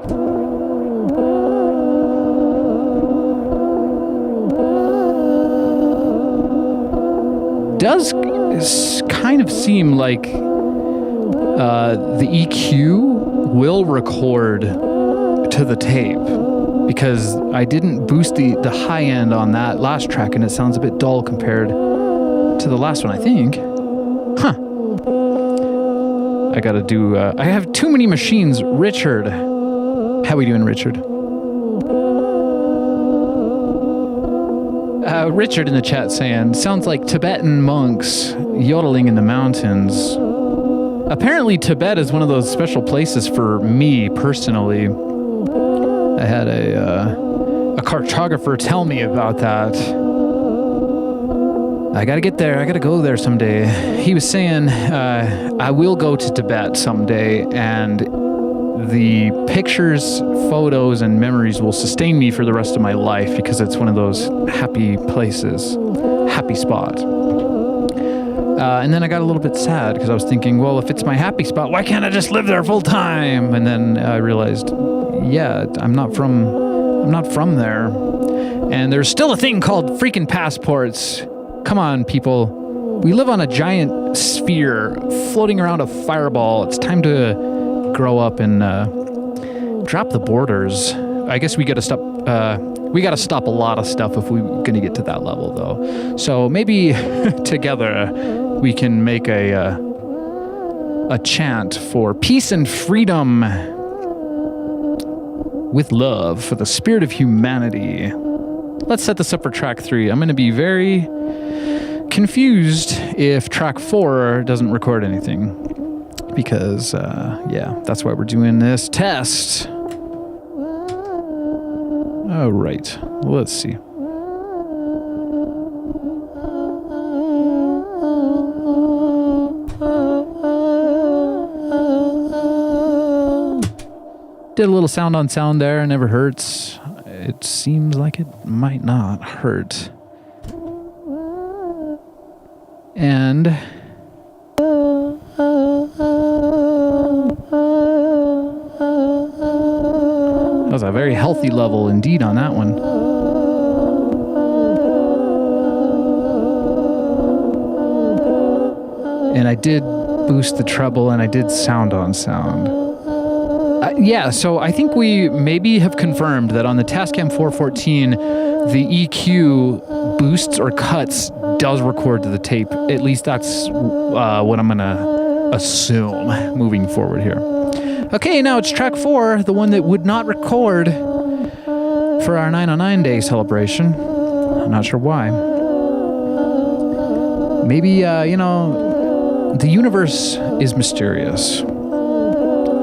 kind of seem like the EQ will record to the tape, because I didn't boost the high end on that last track, and it sounds a bit dull compared to the last one, I think. Huh. I gotta do... I have too many machines. Richard. How we doing, Richard? Richard in the chat saying, sounds like Tibetan monks yodeling in the mountains. Apparently Tibet is one of those special places for me personally. I had a cartographer tell me about that. I gotta get there. I gotta go there someday. He was saying, I will go to Tibet someday, and the pictures, photos, and memories will sustain me for the rest of my life, because it's one of those happy places, happy spot. And then I got a little bit sad, because I was thinking, well, if it's my happy spot, why can't I just live there full time? And then I realized, yeah, I'm not from there. And there's still a thing called freaking passports. Come on, people. We live on a giant sphere floating around a fireball. It's time to grow up and drop the borders. I guess we gotta stop a lot of stuff if we're gonna get to that level, though. So maybe together we can make a chant for peace and freedom with love for the spirit of humanity. Let's set this up for track 3. I'm gonna be very confused if track 4 doesn't record anything. Because, yeah, that's why we're doing this test. All right, let's see. Did a little sound on sound there, never hurts. It seems like it might not hurt. And... that was a very healthy level indeed on that one. And I did boost the treble, and I did sound on sound. Yeah, so I think we maybe have confirmed that on the Tascam 414, the EQ boosts or cuts does record to the tape. At least that's what I'm going to assume moving forward here. Okay, now it's track 4, the one that would not record for our 909 day celebration. I'm not sure why. Maybe, the universe is mysterious.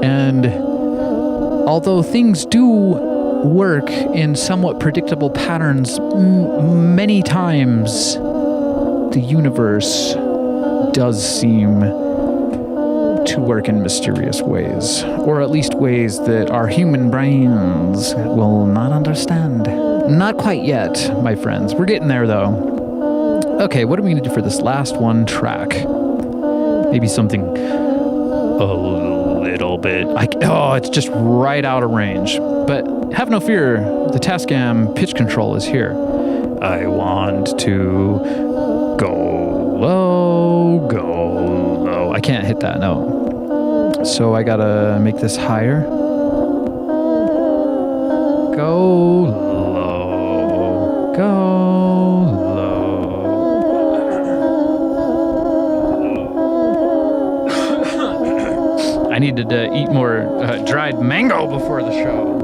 And although things do work in somewhat predictable patterns, many times the universe does seem to work in mysterious ways, or at least ways that our human brains will not understand. Not quite yet, my friends. We're getting there, though. Okay, what are we going to do for this last one track? Maybe something a little bit... it's just right out of range. But have no fear, the Tascam pitch control is here. I want to go low, go low. I can't hit that note. So I gotta make this higher. Go low, go low. I needed to eat more dried mango before the show.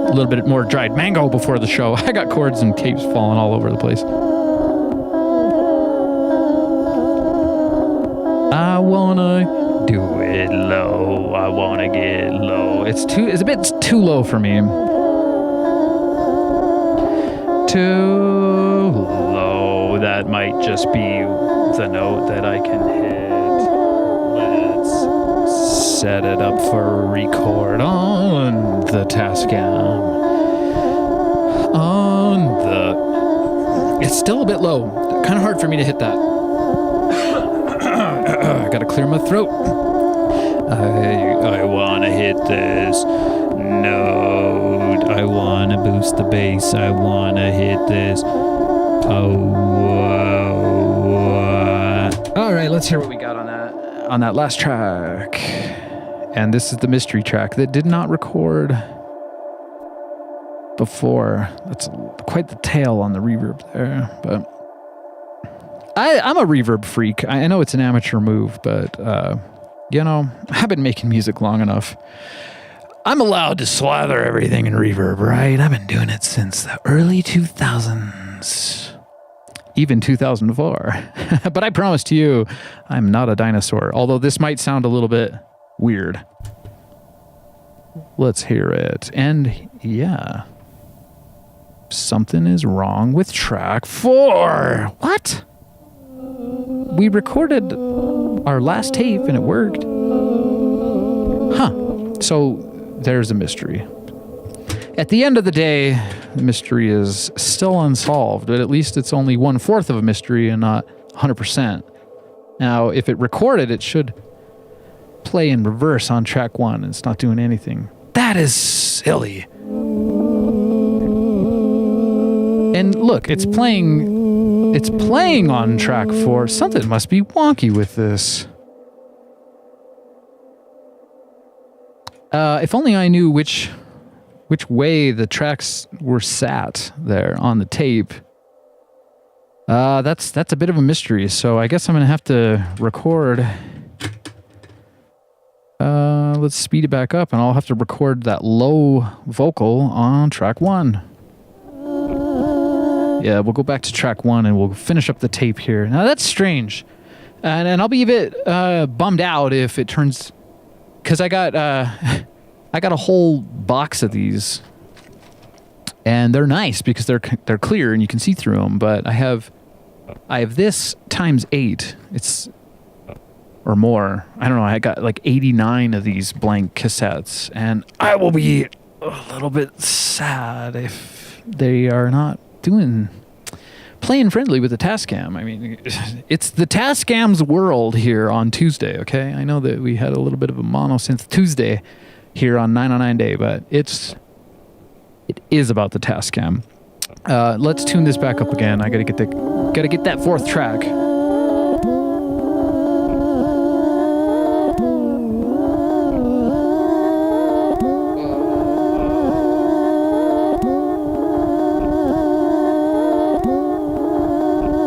A little bit more dried mango before the show. I got cords and capes falling all over the place. I wanna do it low. I wanna get low. It's a bit too low for me. Too low. That might just be the note that I can hit. Let's set it up for record on the Tascam. It's still a bit low. Kind of hard for me to hit that. I gotta clear my throat. I wanna hit this note. I wanna boost the bass. I wanna hit this. Oh, right, let's hear what we got on that last track. And this is the mystery track that did not record before. That's quite the tail on the reverb there, but I'm a reverb freak. I know it's an amateur move, but I've been making music long enough. I'm allowed to slather everything in reverb, right? I've been doing it since the early 2000s. Even 2004. But I promise to you, I'm not a dinosaur. Although this might sound a little bit weird. Let's hear it. And yeah. Something is wrong with track 4. What? We recorded our last tape and it worked. Huh. So there's a mystery. At the end of the day, the mystery is still unsolved, but at least it's only 1/4 of a mystery and not 100%. Now, if it recorded, it should play in reverse on track 1 and it's not doing anything. That is silly. And look, it's playing on track 4. Something must be wonky with this. If only I knew which way the tracks were sat there on the tape. That's a bit of a mystery, so I guess I'm gonna have to record. Let's speed it back up, and I'll have to record that low vocal on track 1. Yeah, we'll go back to track 1 and we'll finish up the tape here. Now that's strange, and I'll be a bit bummed out if it turns, because I got a whole box of these, and they're nice because they're clear and you can see through them. But I have this times 8. It's or more. I don't know. I got like 89 of these blank cassettes, and I will be a little bit sad if they are not playing friendly with the Tascam. I mean, it's the Tascam's world here on Tuesday. Okay, I know that we had a little bit of a monosynth Tuesday here on 909 Day, but it is about the Tascam. Let's tune this back up again. I gotta get that 4th track.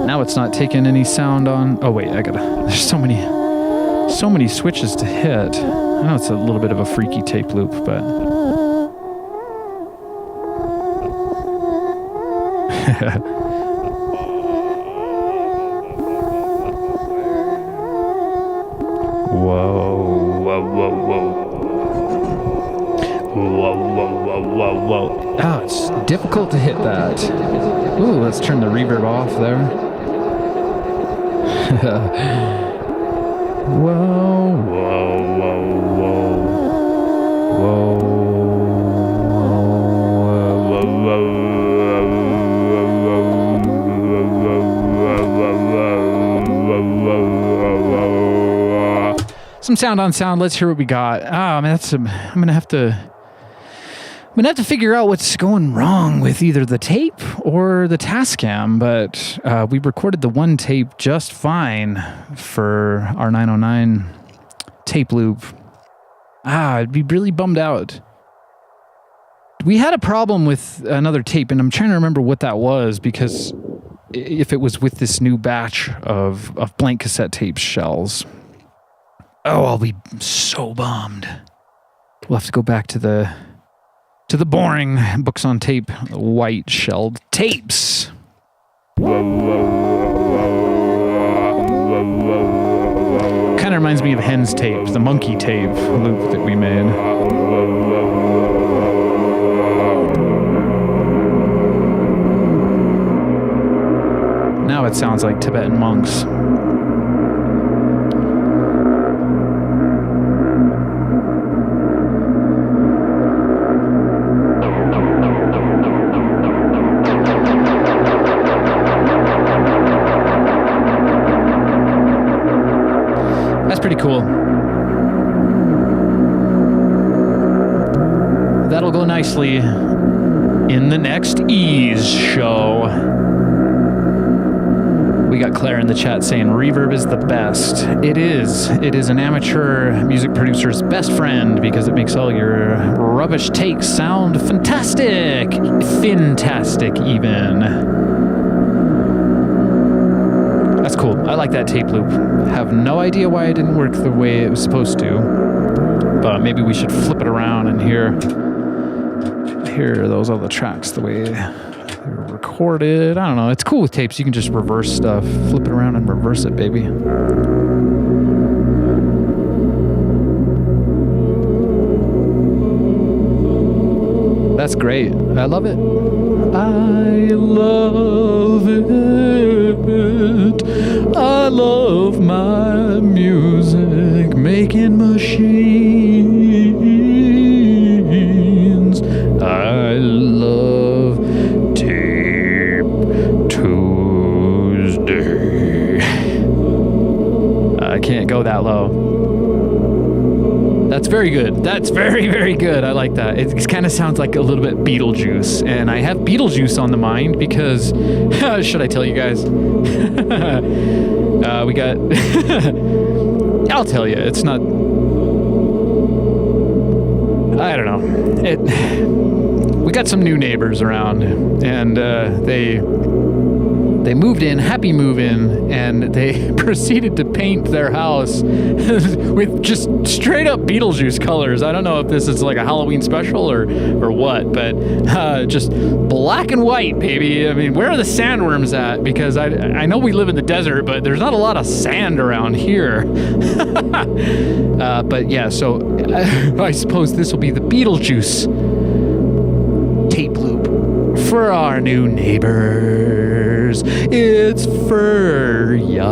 Now it's not taking any sound on. Oh wait, there's so many switches to hit. I know it's a little bit of a freaky tape loop, but whoa. Oh, it's difficult to hit that. Ooh, let's turn the reverb off there. Some sound on sound. Let's hear what we got. Oh man, I'm gonna have to figure out what's going wrong with either the tape or the Tascam, but we recorded the one tape just fine for our 909 tape loop. I'd be really bummed out. We had a problem with another tape, and I'm trying to remember what that was, because if it was with this new batch of blank cassette tape shells. Oh, I'll be so bummed. We'll have to go back to the boring books on tape, white shelled tapes. Kind of reminds me of Hen's tape, the monkey tape loop that we made. Now it sounds like Tibetan monks. Pretty cool. That'll go nicely in the next Ease show. We got Claire in the chat saying reverb is the best. It is. It is an amateur music producer's best friend because it makes all your rubbish takes sound fantastic. Fantastic, even. That's cool. I like that tape loop. Have no idea why it didn't work the way it was supposed to. But maybe we should flip it around and hear those other tracks the way they're recorded. I don't know. It's cool with tapes. You can just reverse stuff. Flip it around and reverse it, baby. That's great. I love it. I love it. I love my music making machines. I love Tape Tuesday. I can't go that low. That's very good. That's very, very good. I like that. It kind of sounds like a little bit Beetlejuice. And I have Beetlejuice on the mind because, should I tell you guys? We got, I'll tell you, it's not, I don't know. We got some new neighbors around and they moved in, happy move in, and they proceeded to paint their house with just straight up Beetlejuice colors. I don't know if this is like a Halloween special or what, but just black and white, baby. I mean, where are the sandworms at? Because I know we live in the desert, but there's not a lot of sand around here. But yeah, so I suppose this will be the Beetlejuice tape loop for our new neighbors. It's Furya.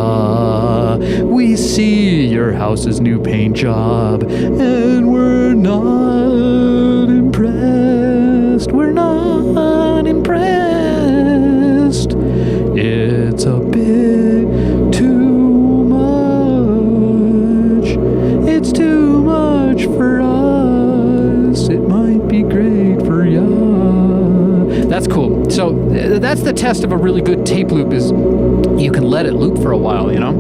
We see your house's new paint job, and we're not impressed. We're not impressed. It's a bit too much. It's too much for us. It might be great for ya. That's cool. So that's the test of a really good tape loop is you can let it loop for a while, you know?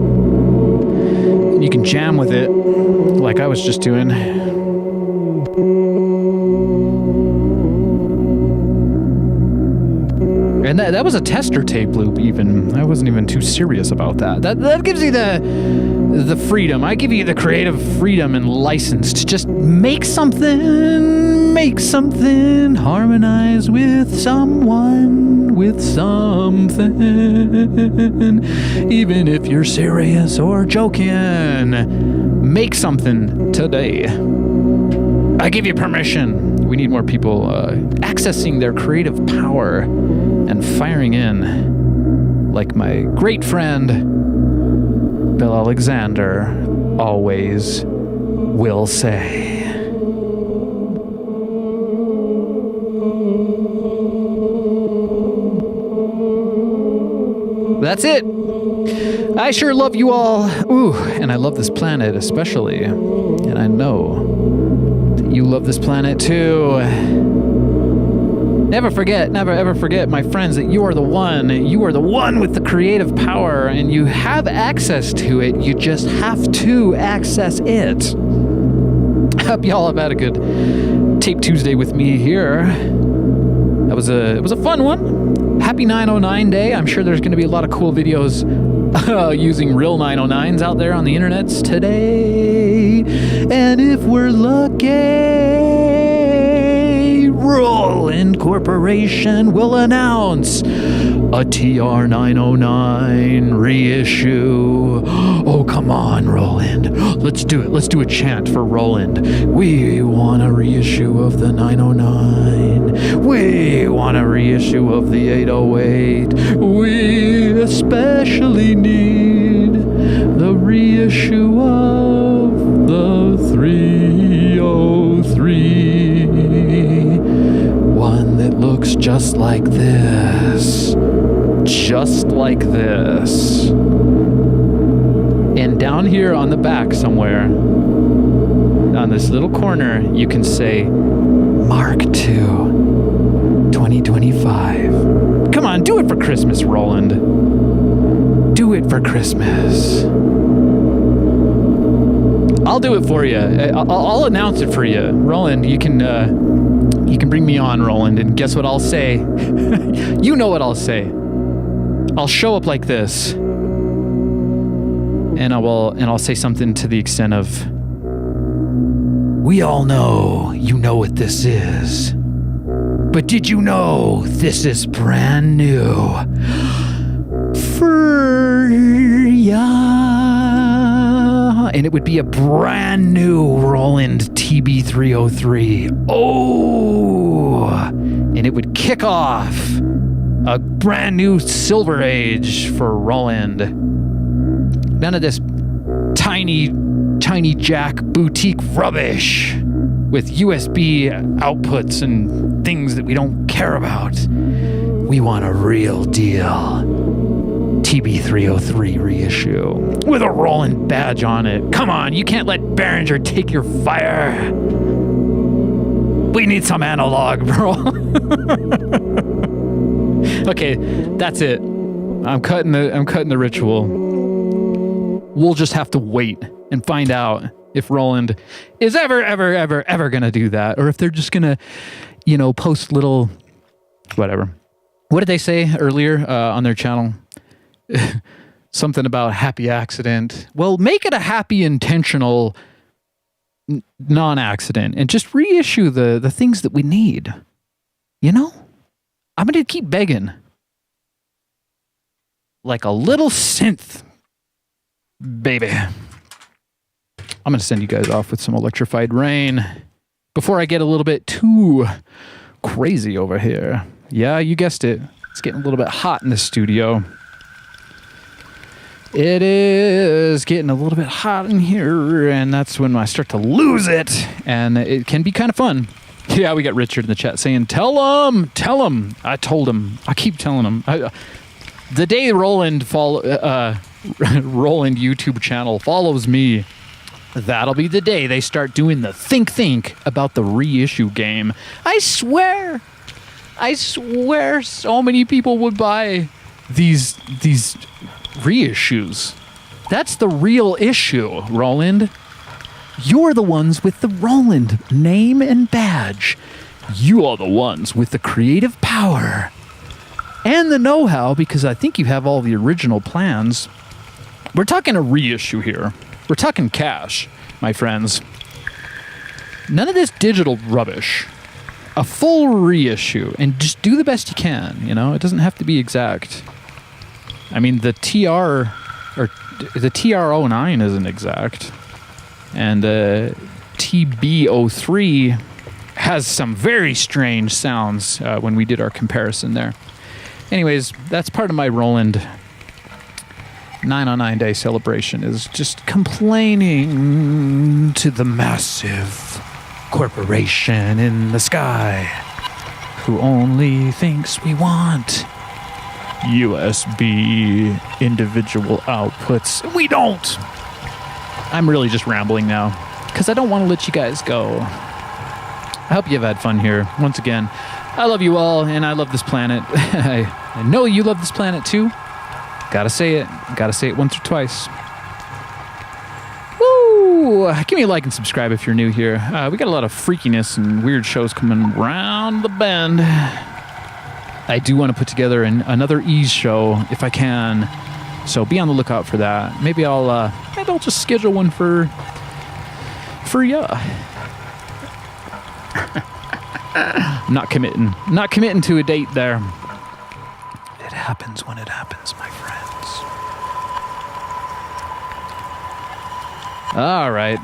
And you can jam with it like I was just doing. And that was a tester tape loop even. I wasn't even too serious about that. That gives you the freedom. I give you the creative freedom and license to just make something, harmonize with someone, with something. Even if you're serious or joking, make something today. I give you permission. We need more people accessing their creative power and firing in, like my great friend Bill Alexander always will say. That's it. I sure love you all. Ooh, and I love this planet especially. And I know that you love this planet too. Never ever forget, my friends, that you are the one. You are the one with the creative power, and you have access to it. You just have to access it. I hope y'all have had a good Tape Tuesday with me here. It was a fun one. Happy 909 Day. I'm sure there's going to be a lot of cool videos using real 909s out there on the internets today. And if we're lucky, Roland Corporation will announce a TR 909 reissue. Oh, come on, Roland. Let's do it. Let's do a chant for Roland. We want a reissue of the 909. We want a reissue of the 808. We especially need the reissue of the 303. One that looks just like this. Just like this. And down here on the back somewhere, on this little corner, you can say, Mark II, 2025. Come on, do it for Christmas, Roland. Do do it for Christmas. I'll do it for you. I'll announce it for you. Roland, you can bring me on, Roland, and guess what I'll say? You know what I'll say. I'll show up like this. And I'll say something to the extent of, we all know you know what this is. But did you know this is brand new for ya? And it would be a brand new Roland TB303. Oh! And it would kick off a brand new Silver Age for Roland. None of this tiny jack boutique rubbish with USB outputs and things that we don't care about. We want a real deal TB303 reissue with a Roland badge on it. Come on, you can't let Behringer take your fire. We need some analog, bro. Okay, that's it. I'm cutting the ritual. We'll just have to wait and find out if Roland is ever gonna do that, or if they're just gonna, post little, whatever. What did they say earlier on their channel? Something about happy accident. Well, make it a happy intentional non-accident and just reissue the things that we need. I'm gonna keep begging. Like a little synth, baby. I'm going to send you guys off with some electrified rain before I get a little bit too crazy over here. Yeah, you guessed it. It's getting a little bit hot in the studio. It is getting a little bit hot in here, and that's when I start to lose it, and it can be kind of fun. Yeah, we got Richard in the chat saying, tell him. I told him. I keep telling him. The day Roland YouTube channel follows me, that'll be the day they start doing the think about the reissue game. I swear so many people would buy these reissues. That's the real issue, Roland. You're the ones with the Roland name and badge. You are the ones with the creative power and the know-how, because I think you have all the original plans. We're talking a reissue here. We're talking cash, my friends. None of this digital rubbish. A full reissue, and just do the best you can, It doesn't have to be exact. I mean, the TR09 isn't exact. And the TB03 has some very strange sounds when we did our comparison there. Anyways, that's part of my Roland 909 day celebration, is just complaining to the massive corporation in the sky who only thinks we want USB individual outputs. We don't. I'm really just rambling now because I don't want to let you guys go. I hope you've had fun here. Once again, I love you all, and I love this planet. I know you love this planet too. Gotta say it once or twice. Woo! Give me a like and subscribe if you're new here. We got a lot of freakiness and weird shows coming round the bend. I do want to put together another Ease show if I can, so be on the lookout for that. Maybe I'll just schedule one for ya. Not committing to a date there. It happens when it happens, my friends. All right.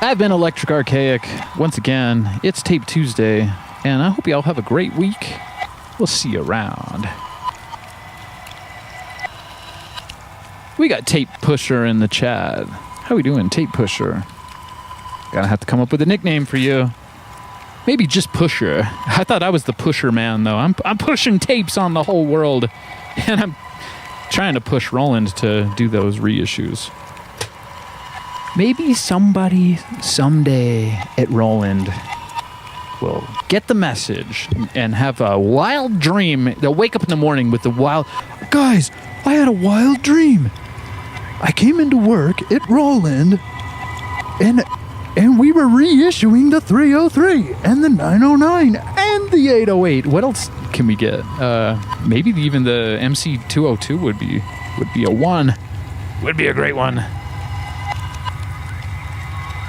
I've been Electric Archaic. Once again, it's Tape Tuesday, and I hope you all have a great week. We'll see you around. We got Tape Pusher in the chat. How we doing, Tape Pusher? Gonna have to come up with a nickname for you. Maybe just Pusher. I thought I was the Pusher man, though. I'm pushing tapes on the whole world, and I'm trying to push Roland to do those reissues. Maybe somebody someday at Roland will get the message and have a wild dream. They'll wake up in the morning with the wild, Guys, I had a wild dream. I came into work at Roland, and we were reissuing the 303 and the 909 and the 808. What else can we get? Maybe even the MC 202 would be a one. Would be a great one.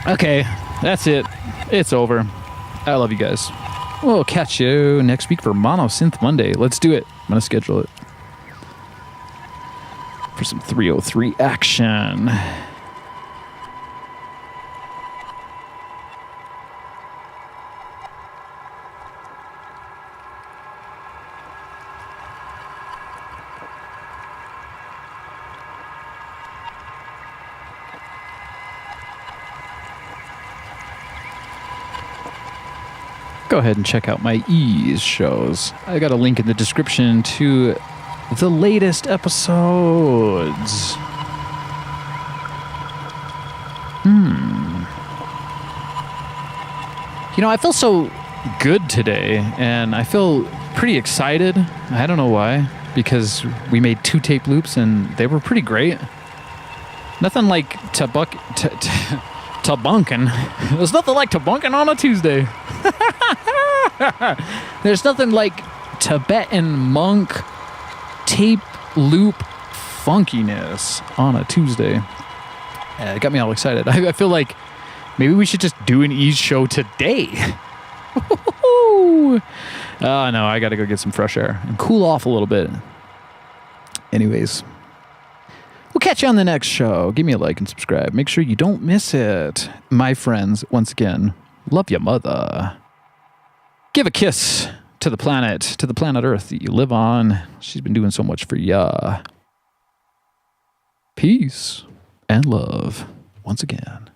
Okay, that's it. It's over. I love you guys. We'll catch you next week for Mono Synth Monday. Let's do it. I'm gonna schedule it for some 303 action. Go ahead and check out my Ease shows. I got a link in the description to the latest episodes. You know, I feel so good today, and I feel pretty excited. I don't know why, because we made 2 tape loops, and they were pretty great. Nothing like tabunking. There's nothing like tabunking on a Tuesday. There's nothing like Tibetan monk tape loop funkiness on a Tuesday. It got me all excited. I feel like maybe we should just do an Ease show today. Oh no, I gotta go get some fresh air and cool off a little bit. Anyways, we'll catch you on the next show. Give me a like and subscribe. Make sure you don't miss it. My friends, once again, love your mother. Give a kiss to the planet Earth that you live on. She's been doing so much for ya. Peace and love once again.